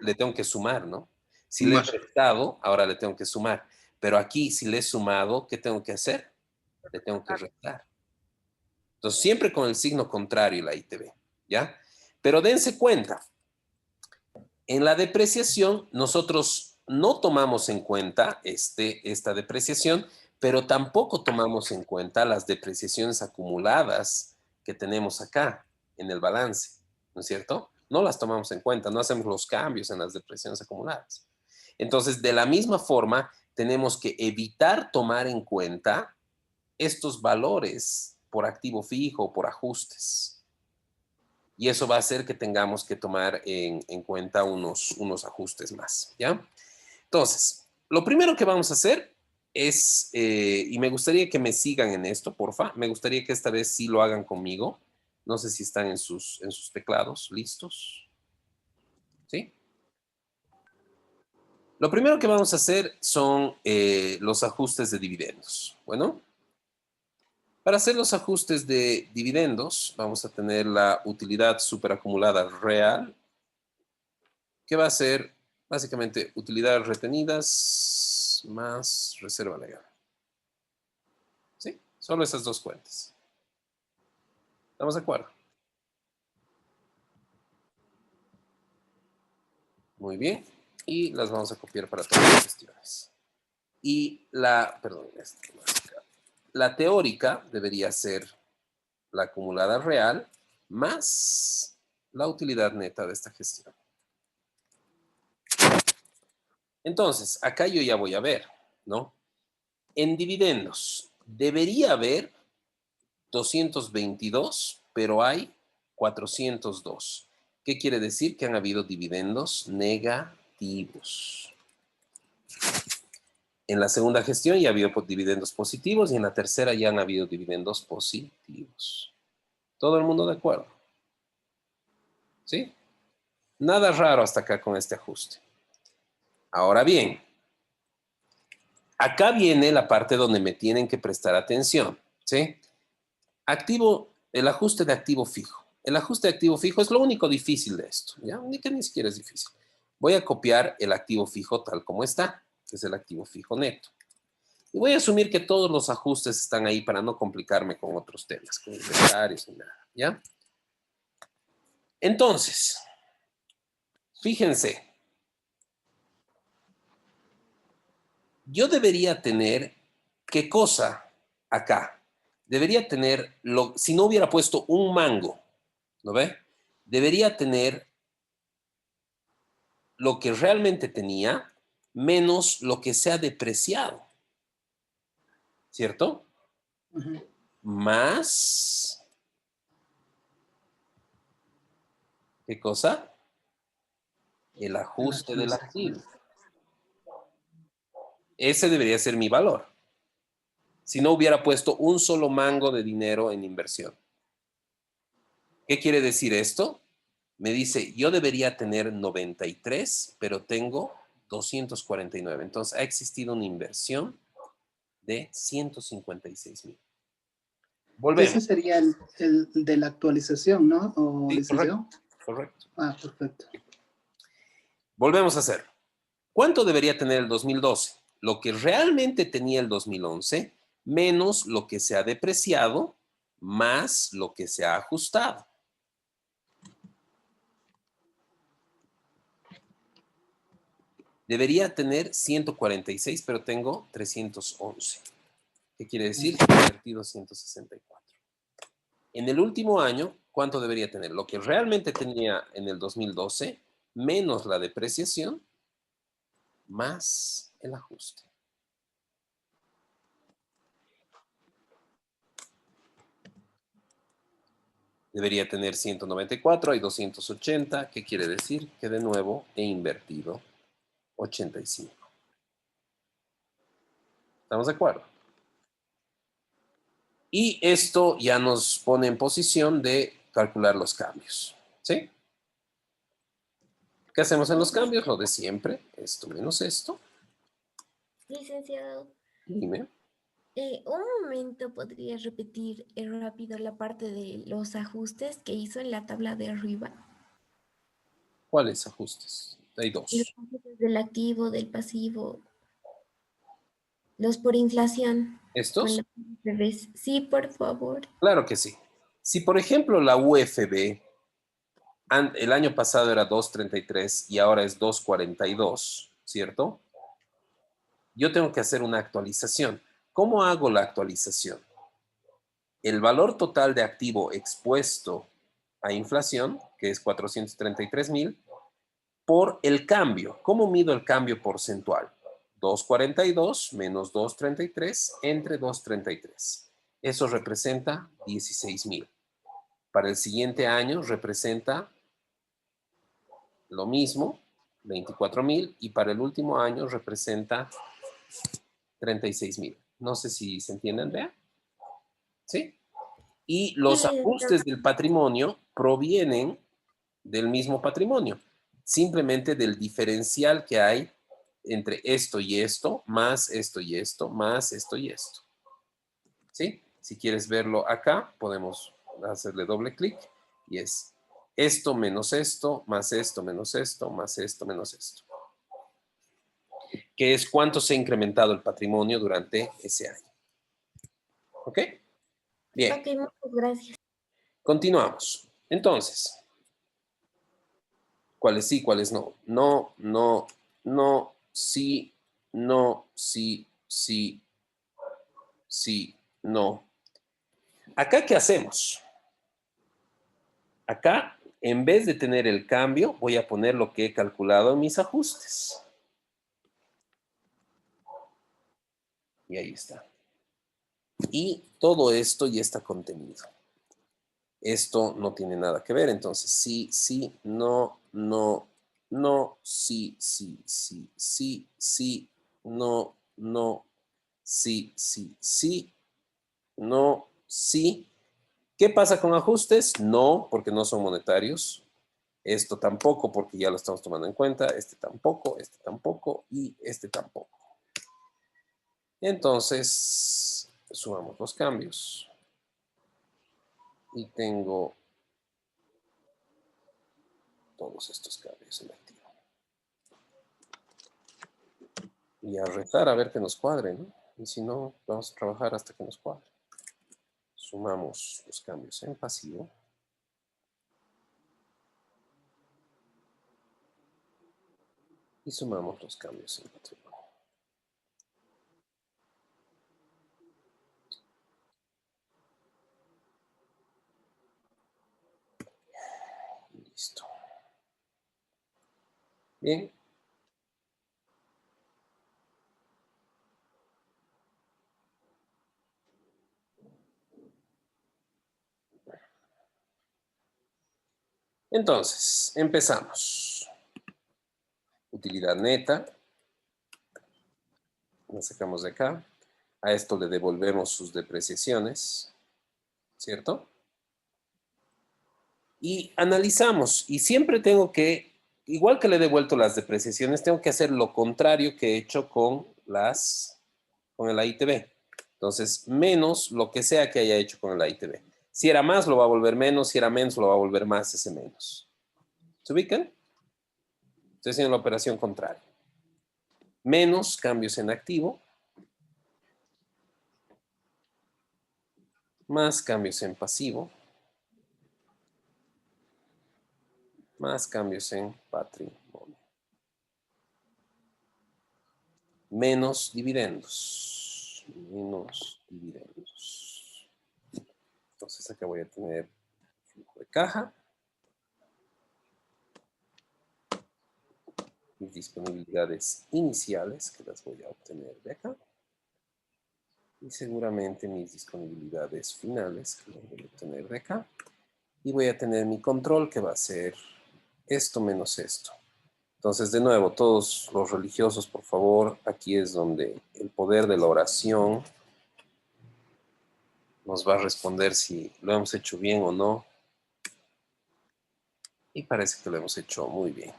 le tengo que sumar, ¿no? Si le he restado, ahora le tengo que sumar. Pero aquí, si le he sumado, ¿qué tengo que hacer? Le tengo que restar. Entonces, siempre con el signo contrario la ITB, ¿ya? Pero dense cuenta, en la depreciación nosotros no tomamos en cuenta esta depreciación, pero tampoco tomamos en cuenta las depreciaciones acumuladas que tenemos acá en el balance, ¿no es cierto? No las tomamos en cuenta, no hacemos los cambios en las depreciaciones acumuladas. Entonces, de la misma forma, tenemos que evitar tomar en cuenta estos valores por activo fijo, por ajustes. Y eso va a hacer que tengamos que tomar en cuenta unos ajustes más, ¿ya? Entonces, lo primero que vamos a hacer es, y me gustaría que me sigan en esto, porfa, me gustaría que esta vez sí lo hagan conmigo. No sé si están en sus teclados, ¿listos? ¿Sí? Lo primero que vamos a hacer son los ajustes de dividendos. Bueno, para hacer los ajustes de dividendos, vamos a tener la utilidad superacumulada real, que va a ser básicamente utilidades retenidas cuentas más reserva legal. ¿Sí? Solo esas dos cuentas. ¿Estamos de acuerdo? Muy bien. Y las vamos a copiar para todas las cuestiones. Y la teórica debería ser la acumulada real más la utilidad neta de esta gestión. Entonces, acá yo ya voy a ver, ¿no? En dividendos, debería haber 222, pero hay 402. ¿Qué quiere decir? Que han habido dividendos negativos. En la segunda gestión ya ha habido dividendos positivos y en la tercera ya han habido dividendos positivos. ¿Todo el mundo de acuerdo? ¿Sí? Nada raro hasta acá con este ajuste. Ahora bien, acá viene la parte donde me tienen que prestar atención, ¿sí? El ajuste de activo fijo. El ajuste de activo fijo es lo único difícil de esto, ¿ya? Ni siquiera es difícil. Voy a copiar el activo fijo tal como está, que es el activo fijo neto. Y voy a asumir que todos los ajustes están ahí para no complicarme con otros temas, con inventarios ni nada, ¿ya? Entonces, fíjense, yo debería tener, ¿qué cosa acá? Debería tener, si no hubiera puesto un mango, ¿no ve? Debería tener lo que realmente tenía menos lo que se ha depreciado, ¿cierto? Ujú. Más, ¿qué cosa? El ajuste del activo. Ese debería ser mi valor. Si no hubiera puesto un solo mango de dinero en inversión. ¿Qué quiere decir esto? Me dice, yo debería tener 93, pero tengo 249. Entonces, ha existido una inversión de 156,000. Volvemos. Ese sería el de la actualización, ¿no? ¿O Sí, licenciado? correcto. Ah, perfecto. Volvemos a hacer. ¿Cuánto debería tener el 2012? Lo que realmente tenía el 2011, menos lo que se ha depreciado, más lo que se ha ajustado. Debería tener 146, pero tengo 311. ¿Qué quiere decir? He invertido 164. En el último año, ¿cuánto debería tener? Lo que realmente tenía en el 2012, menos la depreciación, más el ajuste. Debería tener 194, hay 280. ¿Qué quiere decir? Que de nuevo he invertido 85. ¿Estamos de acuerdo? Y esto ya nos pone en posición de calcular los cambios. ¿Sí? ¿Qué hacemos en los cambios? Lo de siempre. Esto menos esto. Licenciado, Dime. un momento, ¿podría repetir rápido la parte de los ajustes que hizo en la tabla de arriba? ¿Cuáles ajustes? Hay Los dos. ajustes del activo, del pasivo, los por inflación. Con ¿Estos? la revés. Sí, por favor. Claro que sí. Si, por ejemplo, la UFB el año pasado era 2.33 y ahora es 2.42, ¿cierto? Yo tengo que hacer una actualización. ¿Cómo hago la actualización? El valor total de activo expuesto a inflación, que es 433,000, por el cambio. ¿Cómo mido el cambio porcentual? 2.42 menos 2.33 entre 2.33. Eso representa 16,000. Para el siguiente año representa lo mismo, 24,000, y para el último año representa 36,000. No sé si se entienden, ¿vea? ¿Sí? Y los Sí, ajustes del patrimonio provienen del mismo patrimonio, simplemente del diferencial que hay entre esto y esto, más esto y esto, más esto y esto. ¿Sí? Si quieres verlo acá, podemos hacerle doble clic y es esto menos esto, más esto menos esto, más esto menos esto. que es cuánto se ha incrementado el patrimonio durante ese año. ¿Ok? Bien. Ok, muchas gracias. Continuamos. Entonces, ¿cuáles sí, cuáles no? No, no, no, sí, no, sí, sí, sí, no. ¿Acá qué hacemos? Acá, en vez de tener el cambio, voy a poner lo que he calculado en mis ajustes. Y ahí está. Y todo esto ya está contenido. Esto no tiene nada que ver, entonces sí, sí, no, no, no, sí, sí, sí, sí, sí, no, no, sí, sí, sí, no, sí. ¿Qué pasa con ajustes? No, porque no son monetarios. Esto tampoco, porque ya lo estamos tomando en cuenta. Este tampoco y este tampoco. Entonces, sumamos los cambios. Y tengo todos estos cambios en activo. Y a rezar a ver que nos cuadre, ¿no? Y si no, vamos a trabajar hasta que nos cuadre. Sumamos los cambios en pasivo. Y sumamos los cambios en patrimonio. Listo. Bien. Entonces, empezamos. Utilidad neta. La sacamos de acá. A esto le devolvemos sus depreciaciones, ¿cierto? Y analizamos. Y siempre tengo que, igual que le he devuelto las depreciaciones, tengo que hacer lo contrario que he hecho con el AITB. Entonces, menos lo que sea que haya hecho con el AITB. Si era más, lo va a volver menos. Si era menos, lo va a volver más ese menos. ¿Se ubican? Estoy haciendo la operación contraria. Menos cambios en activo. Más cambios en pasivo. Más cambios en patrimonio. Menos dividendos. Menos dividendos. Entonces acá voy a tener flujo de caja. Mis disponibilidades iniciales, que las voy a obtener de acá. Y seguramente mis disponibilidades finales, que las voy a obtener de acá. Y voy a tener mi control, que va a ser esto menos esto. Entonces, de nuevo, todos los religiosos, por favor, aquí es donde el poder de la oración nos va a responder si lo hemos hecho bien o no. Y parece que lo hemos hecho muy bien.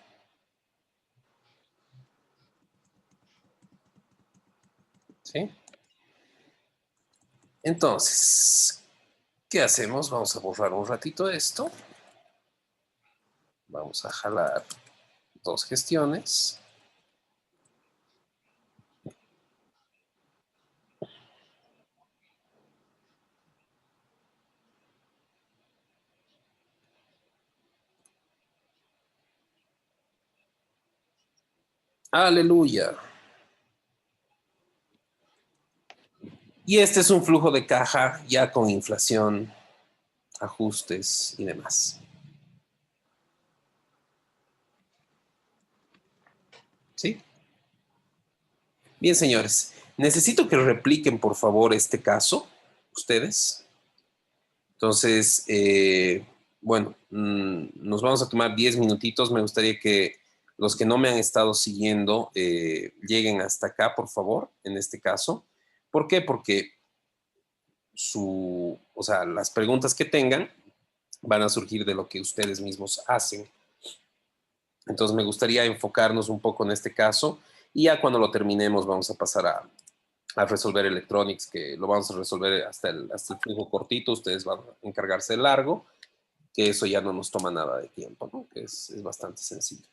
¿Sí? Entonces, ¿qué hacemos? Vamos a borrar un ratito esto. Vamos a jalar dos gestiones. Aleluya. Y este es un flujo de caja ya con inflación, ajustes y demás. ¿Sí? Bien, señores. Necesito que repliquen, por favor, este caso, ustedes. Entonces, bueno, nos vamos a tomar 10 minutitos. Me gustaría que los que no me han estado siguiendo lleguen hasta acá, por favor, en este caso. ¿Por qué? Porque las preguntas que tengan van a surgir de lo que ustedes mismos hacen. Entonces, me gustaría enfocarnos un poco en este caso y ya cuando lo terminemos vamos a pasar a resolver electronics, que lo vamos a resolver hasta el flujo cortito. Ustedes van a encargarse del largo, que eso ya no nos toma nada de tiempo, ¿no? Que es bastante sencillo.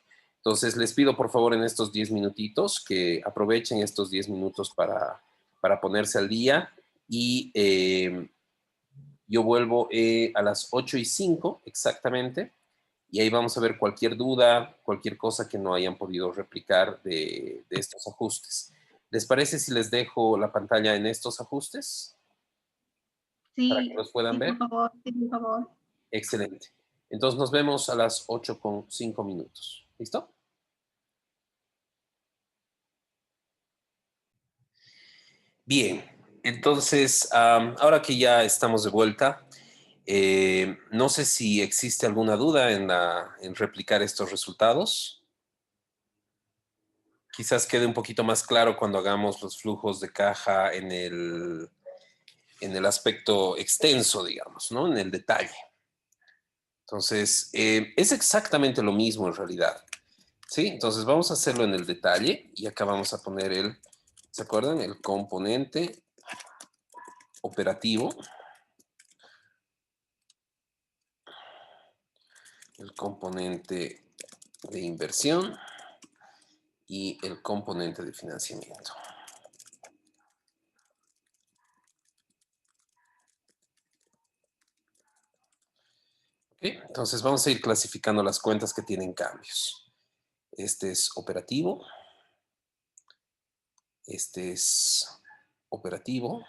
Entonces, les pido por favor en estos 10 minutitos que aprovechen estos 10 minutos para ponerse al día y yo vuelvo a las 8:05 exactamente y ahí vamos a ver cualquier duda, cualquier cosa que no hayan podido replicar de estos ajustes. ¿Les parece si les dejo la pantalla en estos ajustes? Para que Sí, los puedan sí, ver. por favor, sí, por favor. Excelente. Entonces nos vemos a las 8:05. ¿Listo? Bien, entonces, ahora que ya estamos de vuelta, no sé si existe alguna duda en replicar estos resultados. Quizás quede un poquito más claro cuando hagamos los flujos de caja en el aspecto extenso, digamos, ¿no? En el detalle. Entonces, es exactamente lo mismo en realidad. ¿Sí? Entonces vamos a hacerlo en el detalle y acá vamos a poner ¿se acuerdan? El componente operativo. El componente de inversión y el componente de financiamiento. ¿Ok? Entonces vamos a ir clasificando las cuentas que tienen cambios. Este es operativo. Este es operativo.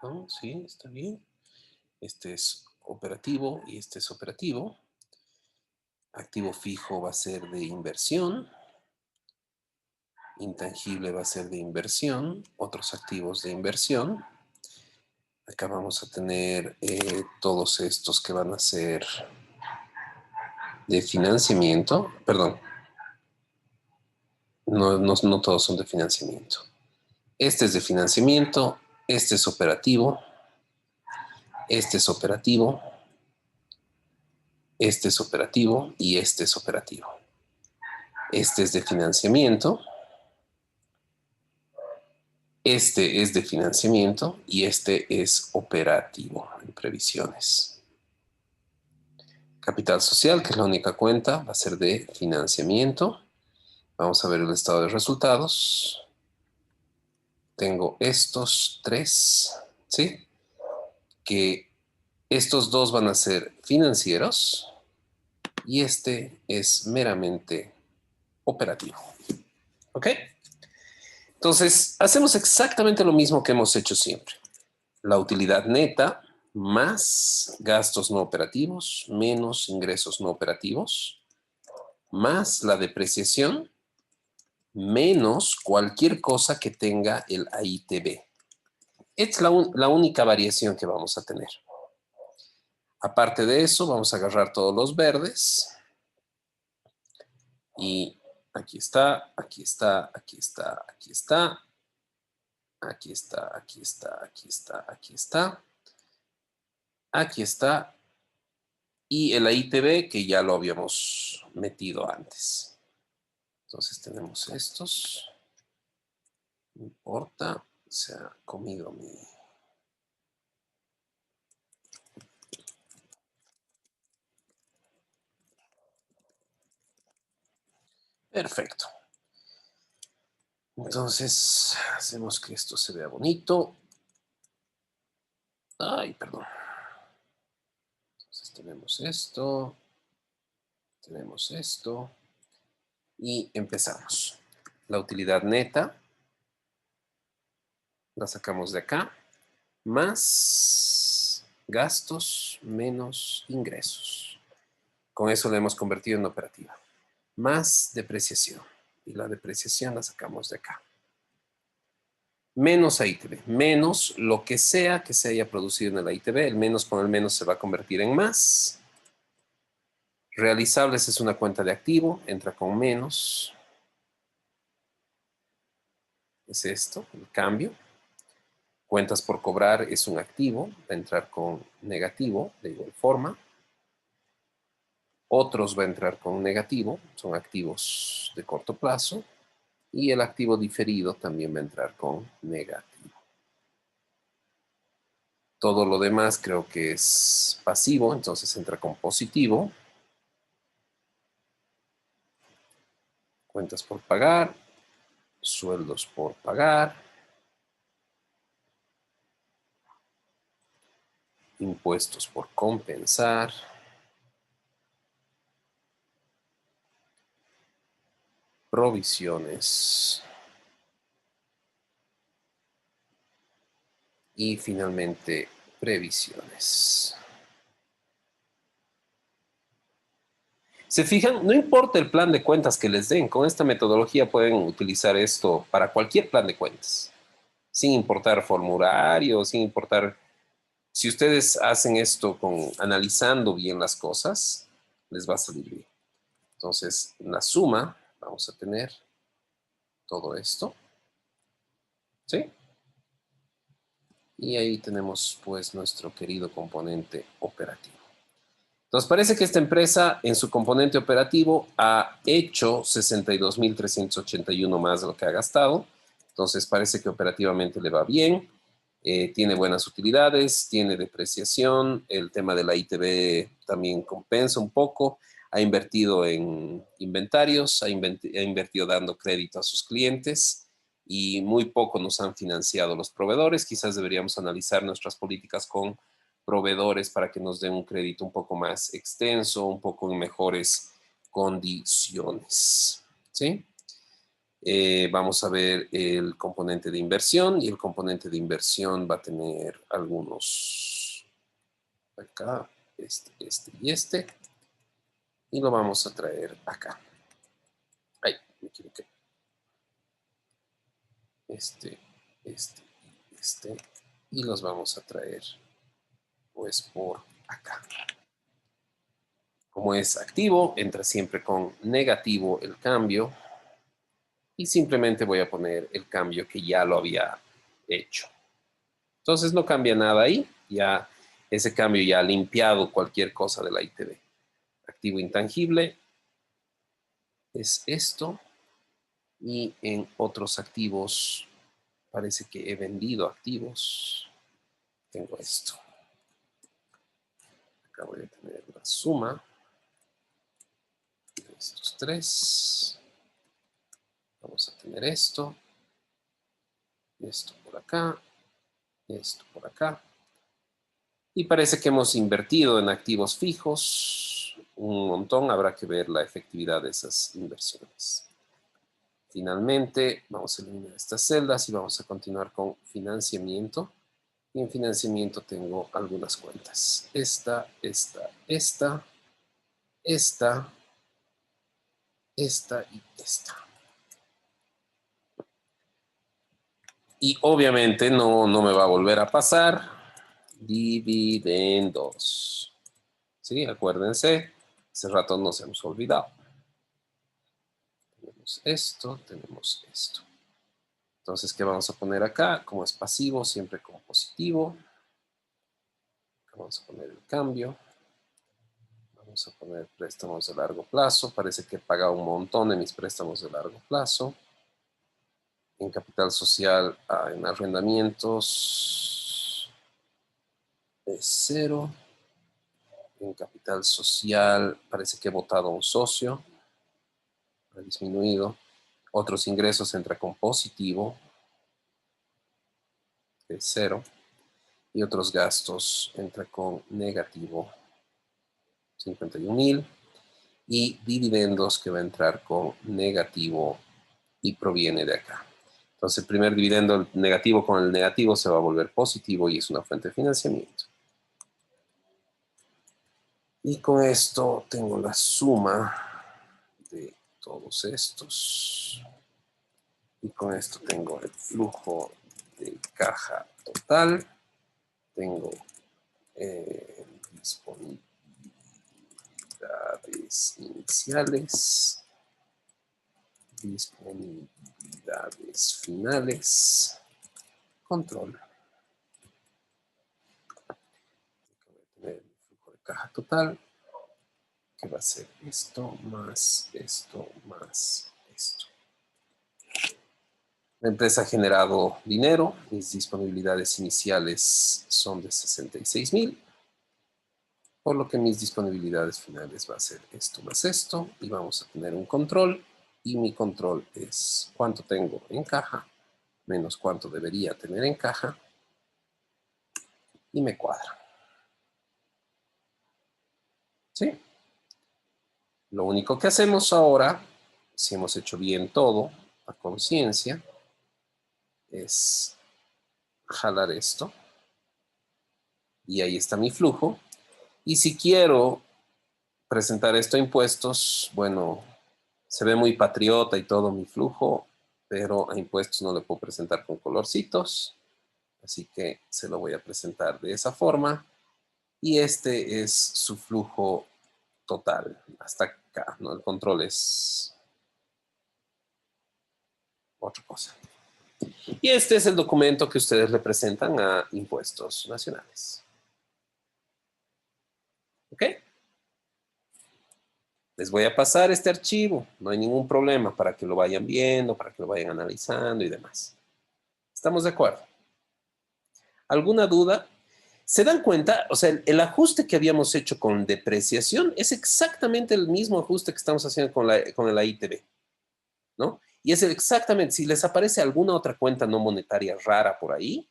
¿No? Sí, está bien. Este es operativo y este es operativo. Activo fijo va a ser de inversión. Intangible va a ser de inversión. Otros activos de inversión. Acá vamos a tener todos estos que van a ser de financiamiento. Perdón. No todos son de financiamiento. Este es de financiamiento. Este es operativo. Este es operativo. Este es operativo y este es operativo. Este es de financiamiento. Este es de financiamiento y este es operativo en previsiones. Capital social, que es la única cuenta, va a ser de financiamiento. Vamos a ver el estado de resultados. Tengo estos tres, ¿sí? Que estos dos van a ser financieros y este es meramente operativo. ¿Ok? Entonces, hacemos exactamente lo mismo que hemos hecho siempre. La utilidad neta más gastos no operativos menos ingresos no operativos más la depreciación menos cualquier cosa que tenga el AITB. Es la única variación que vamos a tener. Aparte de eso, vamos a agarrar todos los verdes. Y aquí está, aquí está, aquí está, aquí está. Aquí está, aquí está, aquí está, aquí está. Aquí está. Y el AITB que ya lo habíamos metido antes. Entonces tenemos estos. No importa, se ha comido mi... Perfecto. Entonces, hacemos que esto se vea bonito. Ay, perdón. Entonces tenemos esto y empezamos. La utilidad neta la sacamos de acá, más gastos menos ingresos. Con eso la hemos convertido en operativa. Más depreciación. Y la depreciación la sacamos de acá. Menos AITB, menos lo que sea que se haya producido en el AITB, el menos con el menos se va a convertir en más. Realizables es una cuenta de activo, entra con menos. Es esto, el cambio. Cuentas por cobrar es un activo, va a entrar con negativo de igual forma. Otros va a entrar con negativo, son activos de corto plazo. Y el activo diferido también va a entrar con negativo. Todo lo demás creo que es pasivo, entonces entra con positivo. Cuentas por pagar, sueldos por pagar, impuestos por compensar, provisiones y finalmente previsiones. ¿Se fijan? No importa el plan de cuentas que les den, con esta metodología pueden utilizar esto para cualquier plan de cuentas, sin importar formulario, sin importar. Si ustedes hacen esto analizando bien las cosas, les va a salir bien. Entonces, en la suma vamos a tener todo esto, ¿sí? Y ahí tenemos pues nuestro querido componente operativo. Entonces parece que esta empresa en su componente operativo ha hecho 62.381 más de lo que ha gastado. Entonces parece que operativamente le va bien. Tiene buenas utilidades, tiene depreciación. El tema de la ITV también compensa un poco. Ha invertido en inventarios, ha invertido dando crédito a sus clientes y muy poco nos han financiado los proveedores. Quizás deberíamos analizar nuestras políticas con proveedores para que nos den un crédito un poco más extenso, un poco en mejores condiciones. ¿Sí? Vamos a ver el componente de inversión y el componente de inversión va a tener algunos acá, este y este. Y lo vamos a traer acá. Ay, me equivoqué. Este. Y los vamos a traer pues por acá. Como es activo, entra siempre con negativo el cambio. Y simplemente voy a poner el cambio que ya lo había hecho. Entonces no cambia nada ahí. Ya ese cambio ya ha limpiado cualquier cosa de la ITV. Activo intangible es esto. Y en otros activos parece que he vendido activos. Tengo esto. Acá voy a tener la suma de estos tres. Vamos a tener esto. Esto por acá. Esto por acá. Y parece que hemos invertido en activos fijos un montón. Habrá que ver la efectividad de esas inversiones. Finalmente, vamos a eliminar estas celdas y vamos a continuar con financiamiento. Y en financiamiento tengo algunas cuentas. Esta y esta. Y obviamente no me va a volver a pasar dividendos. ¿Sí? Acuérdense, hace rato nos hemos olvidado. Tenemos esto, tenemos esto. Entonces, ¿qué vamos a poner acá? Como es pasivo, siempre como positivo. Vamos a poner el cambio. Vamos a poner préstamos de largo plazo. Parece que he pagado un montón de mis préstamos de largo plazo. En capital social, en arrendamientos, es 0. En capital social, parece que he votado a un socio. Ha disminuido. Otros ingresos entra con positivo, de 0. Y otros gastos entra con negativo, 51,000. Y dividendos que va a entrar con negativo y proviene de acá. Entonces el primer dividendo, el negativo con el negativo, se va a volver positivo y es una fuente de financiamiento. Y con esto tengo la suma de todos estos. Y con esto tengo el flujo de caja total. Tengo disponibilidades iniciales. Disponibilidades finales. Control. Voy a tener el flujo de caja total, que va a ser esto más esto más esto. La empresa ha generado dinero, mis disponibilidades iniciales son de 66,000, por lo que mis disponibilidades finales va a ser esto más esto, y vamos a tener un control y mi control es cuánto tengo en caja menos cuánto debería tener en caja y me cuadra. ¿Sí? Lo único que hacemos ahora, si hemos hecho bien todo a conciencia, es jalar esto y ahí está mi flujo. Y si quiero presentar esto a impuestos, bueno, se ve muy patriota y todo mi flujo, pero a impuestos no le puedo presentar con colorcitos, así que se lo voy a presentar de esa forma. Y este es su flujo total, hasta acá, ¿no? El control es otra cosa. Y este es el documento que ustedes le presentan a impuestos nacionales. ¿Ok? Les voy a pasar este archivo, no hay ningún problema para que lo vayan viendo, para que lo vayan analizando y demás. ¿Estamos de acuerdo? ¿Alguna duda? ¿Se dan cuenta? O sea, el ajuste que habíamos hecho con depreciación es exactamente el mismo ajuste que estamos haciendo con el AITB, ¿no? Y es exactamente, si les aparece alguna otra cuenta no monetaria rara por ahí,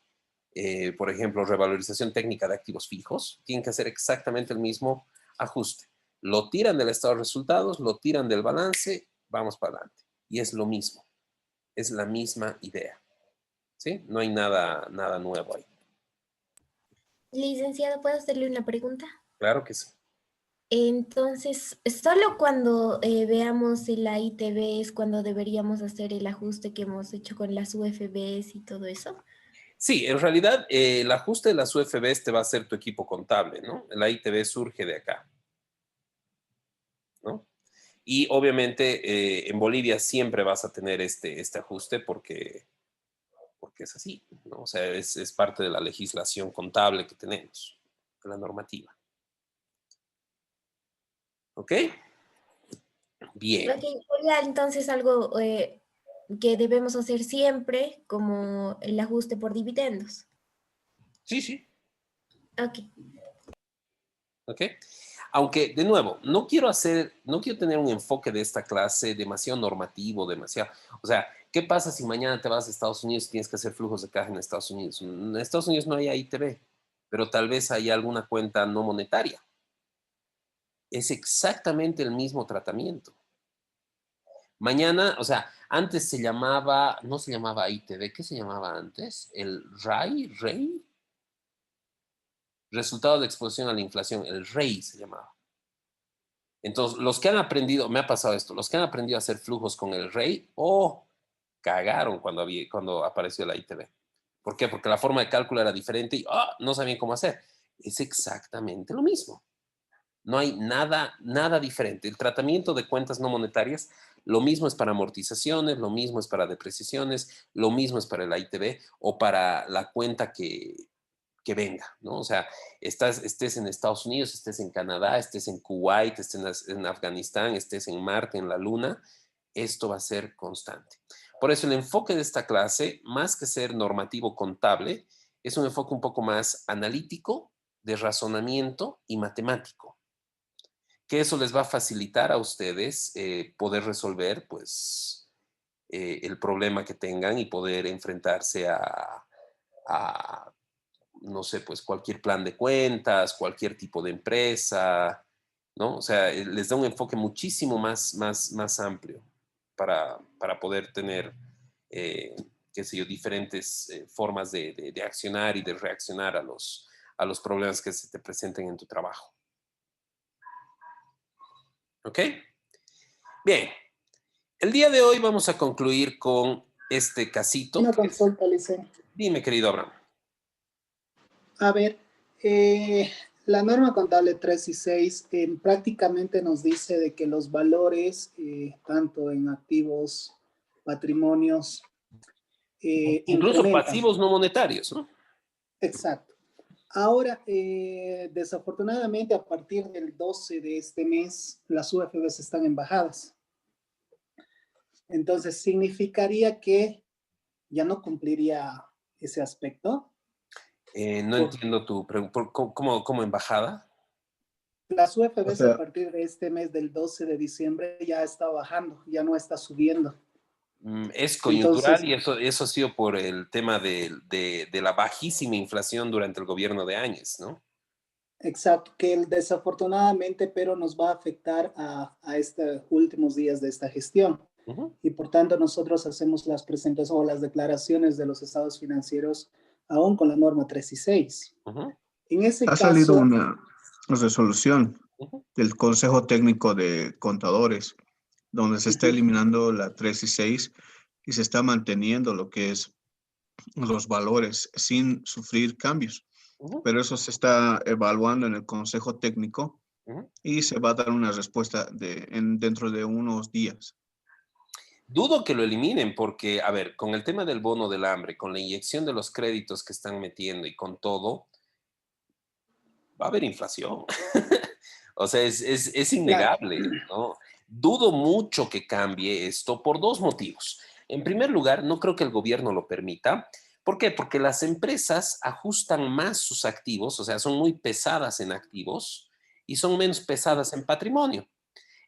por ejemplo, revalorización técnica de activos fijos, tienen que hacer exactamente el mismo ajuste. Lo tiran del estado de resultados, lo tiran del balance, vamos para adelante. Y es lo mismo, es la misma idea, ¿sí? No hay nada nuevo ahí. Licenciado, ¿puedo hacerle una pregunta? Claro que sí. Entonces, solo cuando veamos el AITB es cuando deberíamos hacer el ajuste que hemos hecho con las UFBs y todo eso. Sí, en realidad el ajuste de las UFBs te va a hacer tu equipo contable, ¿no? El AITB surge de acá, ¿no? Y obviamente en Bolivia siempre vas a tener este ajuste porque es así, ¿no? O sea, es parte de la legislación contable que tenemos, de la normativa. ¿Ok? Bien. Ok, sería entonces algo que debemos hacer siempre, como el ajuste por dividendos. Sí, sí. Ok. ¿Ok? Aunque, de nuevo, no quiero tener un enfoque de esta clase demasiado normativo, demasiado. O sea, ¿qué pasa si mañana te vas a Estados Unidos y tienes que hacer flujos de caja en Estados Unidos? En Estados Unidos no hay AITB, pero tal vez hay alguna cuenta no monetaria. Es exactamente el mismo tratamiento. Mañana, o sea, antes se llamaba, no se llamaba AITB, ¿qué se llamaba antes? El REI, resultado de exposición a la inflación, el REI se llamaba. Entonces, los que han aprendido, me ha pasado esto, los que han aprendido a hacer flujos con el REI, cagaron cuando apareció la ITB. ¿Por qué? Porque la forma de cálculo era diferente y no sabían cómo hacer. Es exactamente lo mismo. No hay nada diferente. El tratamiento de cuentas no monetarias, lo mismo es para amortizaciones, lo mismo es para depreciaciones, lo mismo es para el ITB o para la cuenta que venga, ¿no? O sea, estés en Estados Unidos, estés en Canadá, estés en Kuwait, estés en Afganistán, estés en Marte, en la Luna, esto va a ser constante. Por eso el enfoque de esta clase, más que ser normativo contable, es un enfoque un poco más analítico, de razonamiento y matemático, que eso les va a facilitar a ustedes poder resolver, pues, el problema que tengan y poder enfrentarse a no sé, pues cualquier plan de cuentas, cualquier tipo de empresa, ¿no? O sea, les da un enfoque muchísimo más amplio para poder tener, qué sé yo, diferentes formas de accionar y de reaccionar a los problemas que se te presenten en tu trabajo. ¿Ok? Bien. El día de hoy vamos a concluir con este casito. Una consulta, Licen. Dime, querido Abraham. A ver, la norma contable 3 y 6 prácticamente nos dice de que los valores, tanto en activos, patrimonios, Incluso incrementan. pasivos no monetarios, ¿no? Exacto. Ahora, desafortunadamente, a partir del 12 de este mes, las UFBs están en bajadas. Entonces, significaría que ya no cumpliría ese aspecto. No entiendo tu pregunta. ¿Cómo embajada? Las O UFBs a sea, partir de este mes del 12 de diciembre ya está bajando, ya no está subiendo. Es coyuntural Entonces, y eso ha sido por el tema de la bajísima inflación durante el gobierno de Áñez, ¿no? exacto, que desafortunadamente, pero nos va a afectar a estos últimos días de esta gestión. Ujú, Y por tanto nosotros hacemos las presentaciones o las declaraciones de los estados financieros aún con la norma 3 y 6. ujú, En ese ha salido caso, una resolución ujú, del Consejo Técnico de Contadores, donde se está ujú, eliminando la 3 y 6 y se está manteniendo lo que es los valores sin sufrir cambios. ujú, Pero eso se está evaluando en el Consejo Técnico ujú. y se va a dar una respuesta dentro de unos días. Dudo que lo eliminen porque, a ver, con el tema del bono del hambre, con la inyección de los créditos que están metiendo y con todo, va a haber inflación. O sea, es claro, innegable, ¿no? Dudo mucho que cambie esto por dos motivos. En primer lugar, no creo que el gobierno lo permita. ¿Por qué? Porque las empresas ajustan más sus activos, o sea, son muy pesadas en activos y son menos pesadas en patrimonio.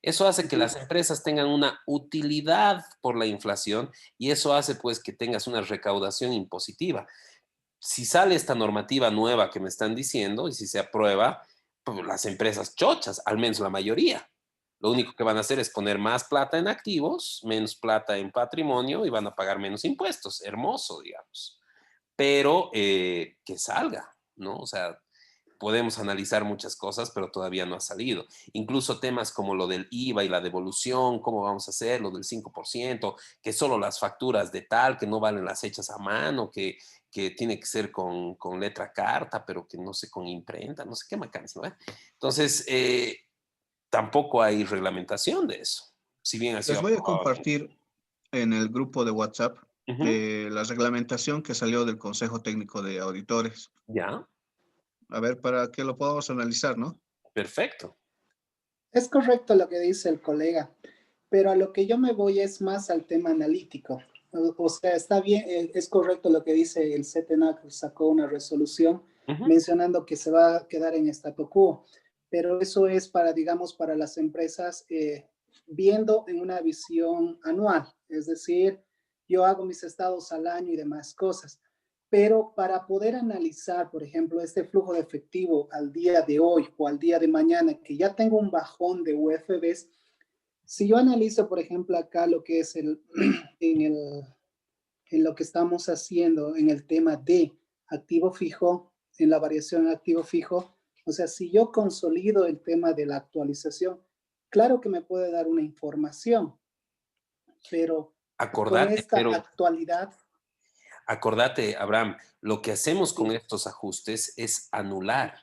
Eso hace que ujú, las empresas tengan una utilidad por la inflación y eso hace pues que tengas una recaudación impositiva. Si sale esta normativa nueva que me están diciendo y si se aprueba, pues las empresas chochas, al menos la mayoría, lo único que van a hacer es poner más plata en activos, menos plata en patrimonio y van a pagar menos impuestos. Hermoso, digamos. Pero que salga, ¿no? O sea, podemos analizar muchas cosas, pero todavía no ha salido. Incluso temas como lo del IVA y la devolución, cómo vamos a hacer, lo del 5%, que solo las facturas de tal, que no valen las hechas a mano, que tiene que ser con letra carta, pero que no sé, con imprenta, no sé qué macanes, ¿no? Entonces, tampoco hay reglamentación de eso, si bien ha Les sido voy a aprobado. compartir en el grupo de WhatsApp Ujú. la reglamentación que salió del Consejo Técnico de Auditores. Ya, A ver, para que lo podamos analizar, ¿no? perfecto. es correcto lo que dice el colega, pero a lo que yo me voy es más al tema analítico. O sea, está bien, es correcto lo que dice el CETENAC, sacó una resolución Ujú. mencionando que se va a quedar en statu quo, pero eso es para, digamos, para las empresas viendo en una visión anual, es decir, yo hago mis estados al año y demás cosas, pero para poder analizar, por ejemplo, este flujo de efectivo al día de hoy o al día de mañana, que ya tengo un bajón de UFBs, si yo analizo, por ejemplo, acá lo que es en, el, en lo que estamos haciendo en el tema de activo fijo, en la variación activo fijo, o sea, si yo consolido el tema de la actualización, claro que me puede dar una información, pero con Acordate, esta pero actualidad, acordate, Abraham, lo que hacemos con sí, estos ajustes es anular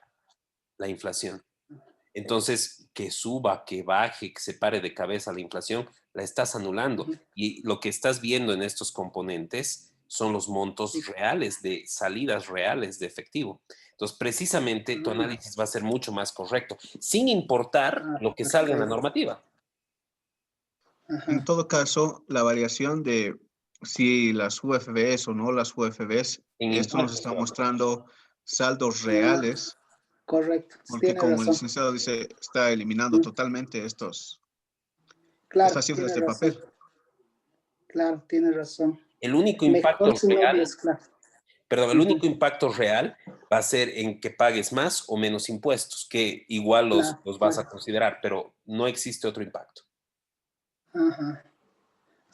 la inflación. Entonces, que suba, que baje, que se pare de cabeza la inflación, la estás anulando. uh-huh, Y lo que estás viendo en estos componentes son los montos sí, reales de salidas reales de efectivo. Entonces, precisamente tu análisis va a ser mucho más correcto, sin importar lo que salga en la perfecto, normativa. En ajá, todo caso, la variación de si las UFBs o no las UFBs, En esto nos impactos está se va a ver. mostrando saldos ah, reales, correcto, porque tiene como el razón, licenciado dice, está eliminando totalmente claro, estas cifras tiene de razón, papel. claro, tiene razón. El único impacto Mejor si no real, mezclar. perdón, el Ujú, único impacto real va a ser en que pagues más o menos impuestos, que igual claro, los vas a claro. considerar, pero no existe otro impacto, Ajá.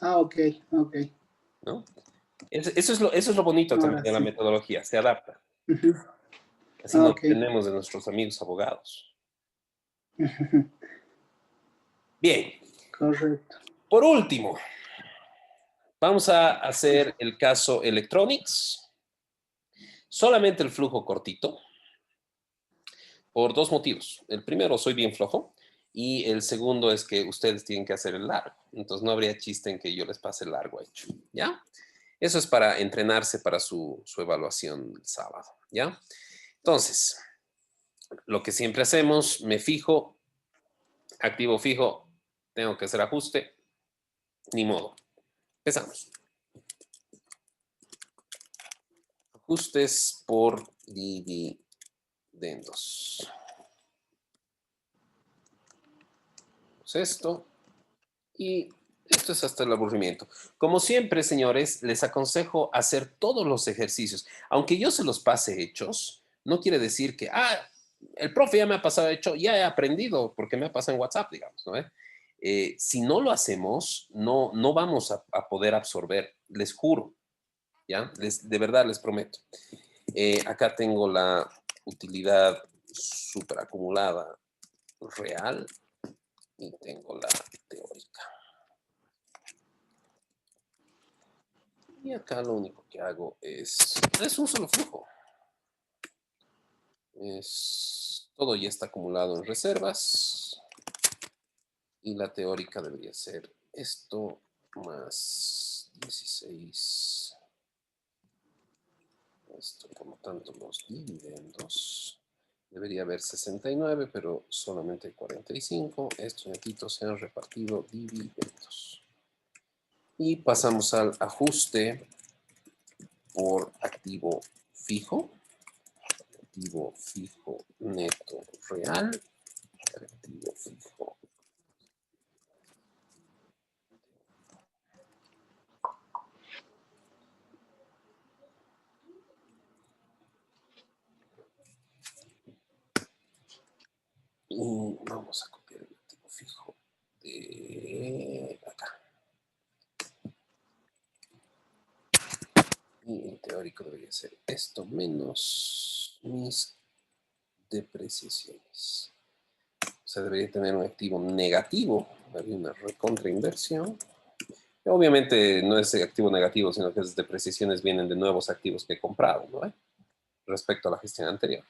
Ah, ok, ok. ¿no? Eso es lo bonito también Ahora de la sí. metodología, se adapta. Ujú, Así ah, no ok. dependemos de nuestros amigos abogados. Ujú, Bien, correcto. por último, vamos a hacer el caso Electronics, solamente el flujo cortito, por dos motivos. El primero, soy bien flojo. Y el segundo es que ustedes tienen que hacer el largo. Entonces no habría chiste en que yo les pase el largo hecho. ¿Ya? Eso es para entrenarse para su evaluación el sábado. ¿Ya? Entonces, lo que siempre hacemos, me fijo, activo fijo, tengo que hacer ajuste, ni modo. Empezamos. Ajustes por dividendos. Tenemos esto. Y esto es hasta el aburrimiento. Como siempre, señores, les aconsejo hacer todos los ejercicios. Aunque yo se los pase hechos, no quiere decir que, el profe ya me ha pasado hecho, ya he aprendido, porque me ha pasado en WhatsApp, digamos, ¿no? Si no lo hacemos, no vamos a poder absorber, les juro, ¿ya? De verdad les prometo. Acá tengo la utilidad superacumulada real y tengo la teórica. Y acá lo único que hago es un solo flujo. Todo ya está acumulado en reservas. Y la teórica debería ser esto más 16. Esto, por lo tanto, los dividendos. Debería haber 69, pero solamente hay 45. Estos netitos se han repartido dividendos. Y pasamos al ajuste por activo fijo. Activo fijo neto real. Activo fijo. Y vamos a copiar el activo fijo de acá. Y el teórico debería ser esto menos mis depreciaciones. O sea, debería tener un activo negativo. Había una recontrainversión. Obviamente no es activo negativo, sino que esas depreciaciones vienen de nuevos activos que he comprado, ¿no? Respecto a la gestión anterior.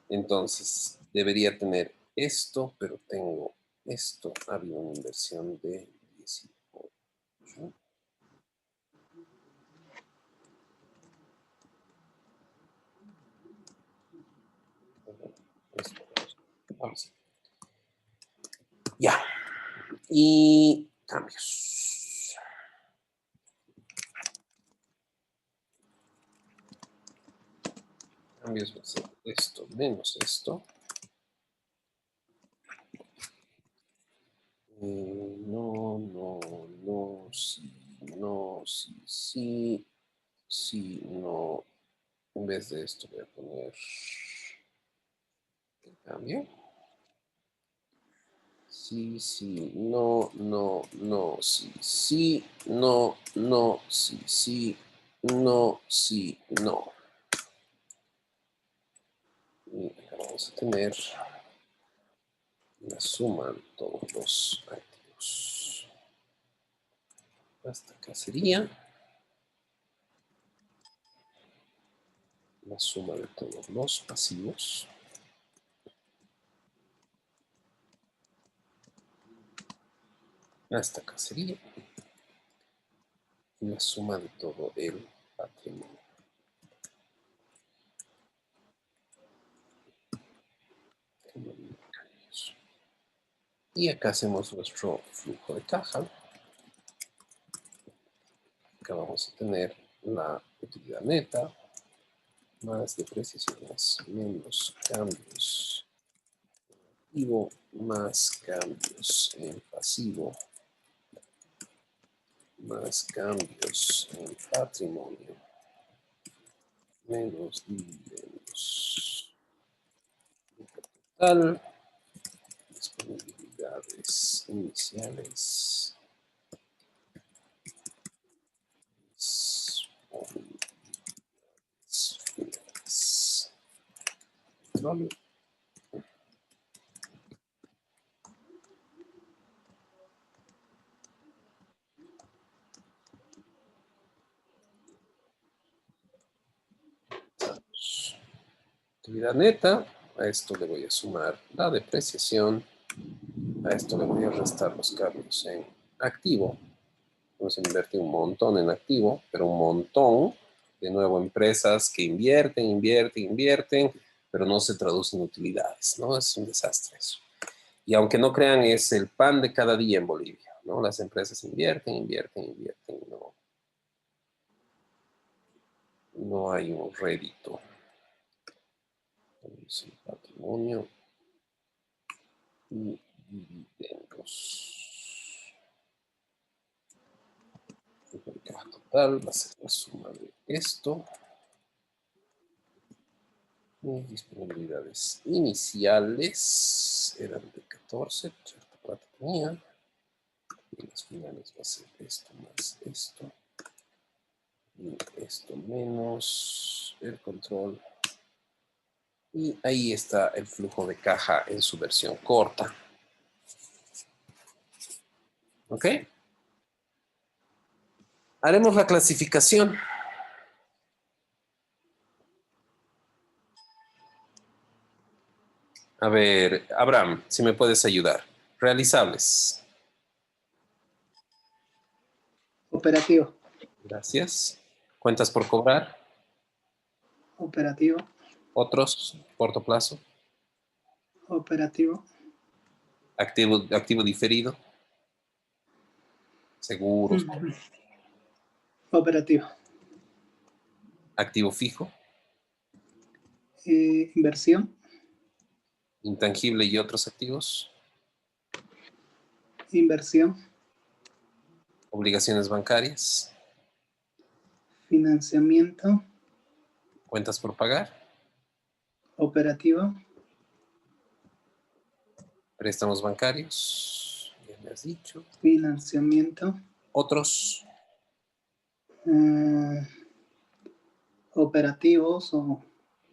Entonces, debería tener esto, pero tengo esto. Había una inversión de 18. Ahora sí. Ya. Y cambios. Cambios va a ser esto menos esto. No, sí, no. En vez de esto voy a poner el cambio. Sí, no, sí, no, sí, no. Y acá vamos a tener la suma de todos los activos. Hasta acá sería la suma de todos los pasivos. Hasta acá sería la suma de todo el patrimonio. Y acá hacemos nuestro flujo de caja. Acá vamos a tener la utilidad neta, más depreciaciones, menos cambios en activo, más cambios en pasivo, más cambios en patrimonio, menos dividendos. Total, disponibilidades iniciales. Finales. Vale. Utilidad neta, a esto le voy a sumar la depreciación, a esto le voy a restar los cambios en activo. Vamos a invertir un montón en activo, pero un montón, de nuevo, empresas que invierten, pero no se traducen en utilidades, ¿no? Es un desastre eso. Y aunque no crean, es el pan de cada día en Bolivia, ¿no? Las empresas invierten, no hay un rédito. El patrimonio y dividendos. El caja total va a ser la suma de esto. Y disponibilidades iniciales eran de 14, cierta plata tenía. Y las finales va a ser esto más esto. Y esto menos el control. Y ahí está el flujo de caja en su versión corta. ¿Ok? Haremos la clasificación. A ver, Abraham, si me puedes ayudar. Realizables. Operativo. Gracias. Cuentas por cobrar. Operativo. Otros, corto plazo. Operativo. Activo diferido. Seguros. Operativo. Activo fijo. Inversión. Intangible y otros activos. Inversión. Obligaciones bancarias. Financiamiento. Cuentas por pagar. Operativo. Préstamos bancarios. Ya me has dicho. Financiamiento. Otros. Operativos o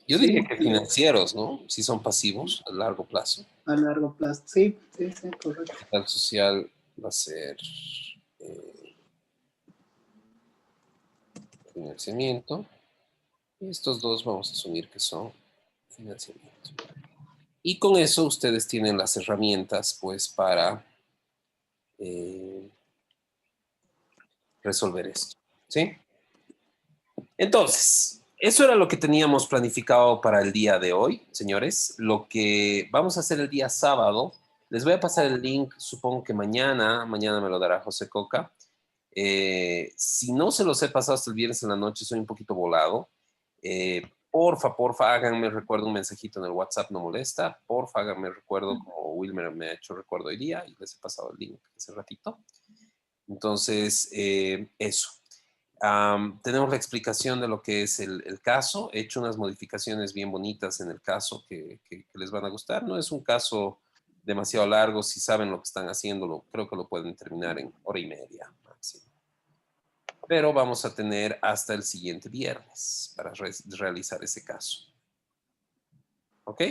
Yo sí, diría que financieros, ¿no? Si son pasivos a largo plazo. a largo plazo. Sí, correcto. Capital social va a ser financiamiento. Y estos dos vamos a asumir que son financiamiento. Y con eso ustedes tienen las herramientas, pues, para resolver esto. ¿Sí? Entonces, eso era lo que teníamos planificado para el día de hoy, señores. Lo que vamos a hacer el día sábado, les voy a pasar el link, supongo que mañana me lo dará José Coca. Si no se los he pasado hasta el viernes en la noche, soy un poquito volado. Porfa, háganme recuerdo un mensajito en el WhatsApp, no molesta. Porfa, háganme recuerdo como Wilmer me ha hecho recuerdo hoy día y les he pasado el link hace ratito. Entonces, eso. Tenemos la explicación de lo que es el caso. He hecho unas modificaciones bien bonitas en el caso que les van a gustar. No es un caso demasiado largo. Si saben lo que están haciendo, creo que lo pueden terminar en hora y media máximo. Pero vamos a tener hasta el siguiente viernes para realizar ese caso. ¿Ok?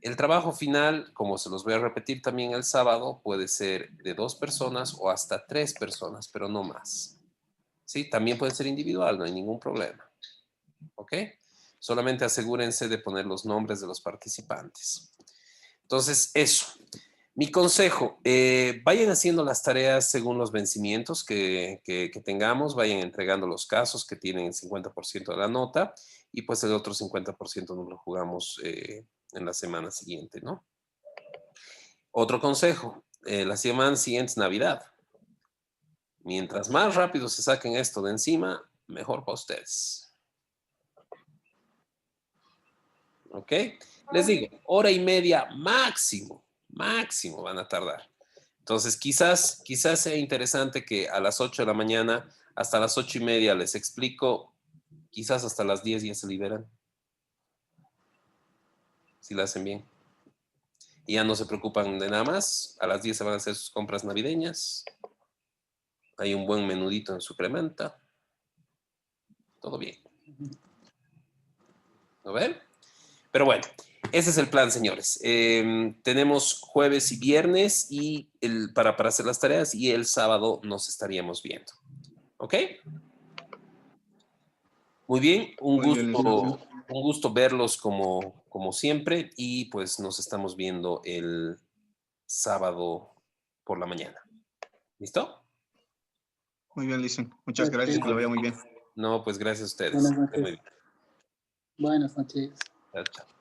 El trabajo final, como se los voy a repetir también el sábado, puede ser de 2 personas o hasta 3 personas, pero no más. ¿Sí? También puede ser individual, no hay ningún problema. ¿Ok? Solamente asegúrense de poner los nombres de los participantes. Entonces, eso. Mi consejo, vayan haciendo las tareas según los vencimientos que tengamos, vayan entregando los casos que tienen el 50% de la nota y pues el otro 50% nos lo jugamos en la semana siguiente, ¿no? Otro consejo, la semana siguiente es Navidad. Mientras más rápido se saquen esto de encima, mejor para ustedes. ¿Ok? Les digo, hora y media máximo van a tardar. Entonces, quizás sea interesante que a las 8 de la mañana hasta las 8:30 les explico, quizás hasta las 10 ya se liberan. Si lo hacen bien. Y ya no se preocupan de nada más. A las 10 se van a hacer sus compras navideñas. Hay un buen menudito en su cremanta. Todo bien. ¿Lo ven? Pero bueno, ese es el plan, señores. Tenemos jueves y viernes y para hacer las tareas y el sábado nos estaríamos viendo. ¿Ok? Muy bien, un gusto verlos como siempre y pues nos estamos viendo el sábado por la mañana. ¿Listo? Muy bien, Listen. Muchas gracias, que lo vaya muy bien. No, pues gracias a ustedes. Buenas noches. Muy bien. Buenas noches. Chao, chao.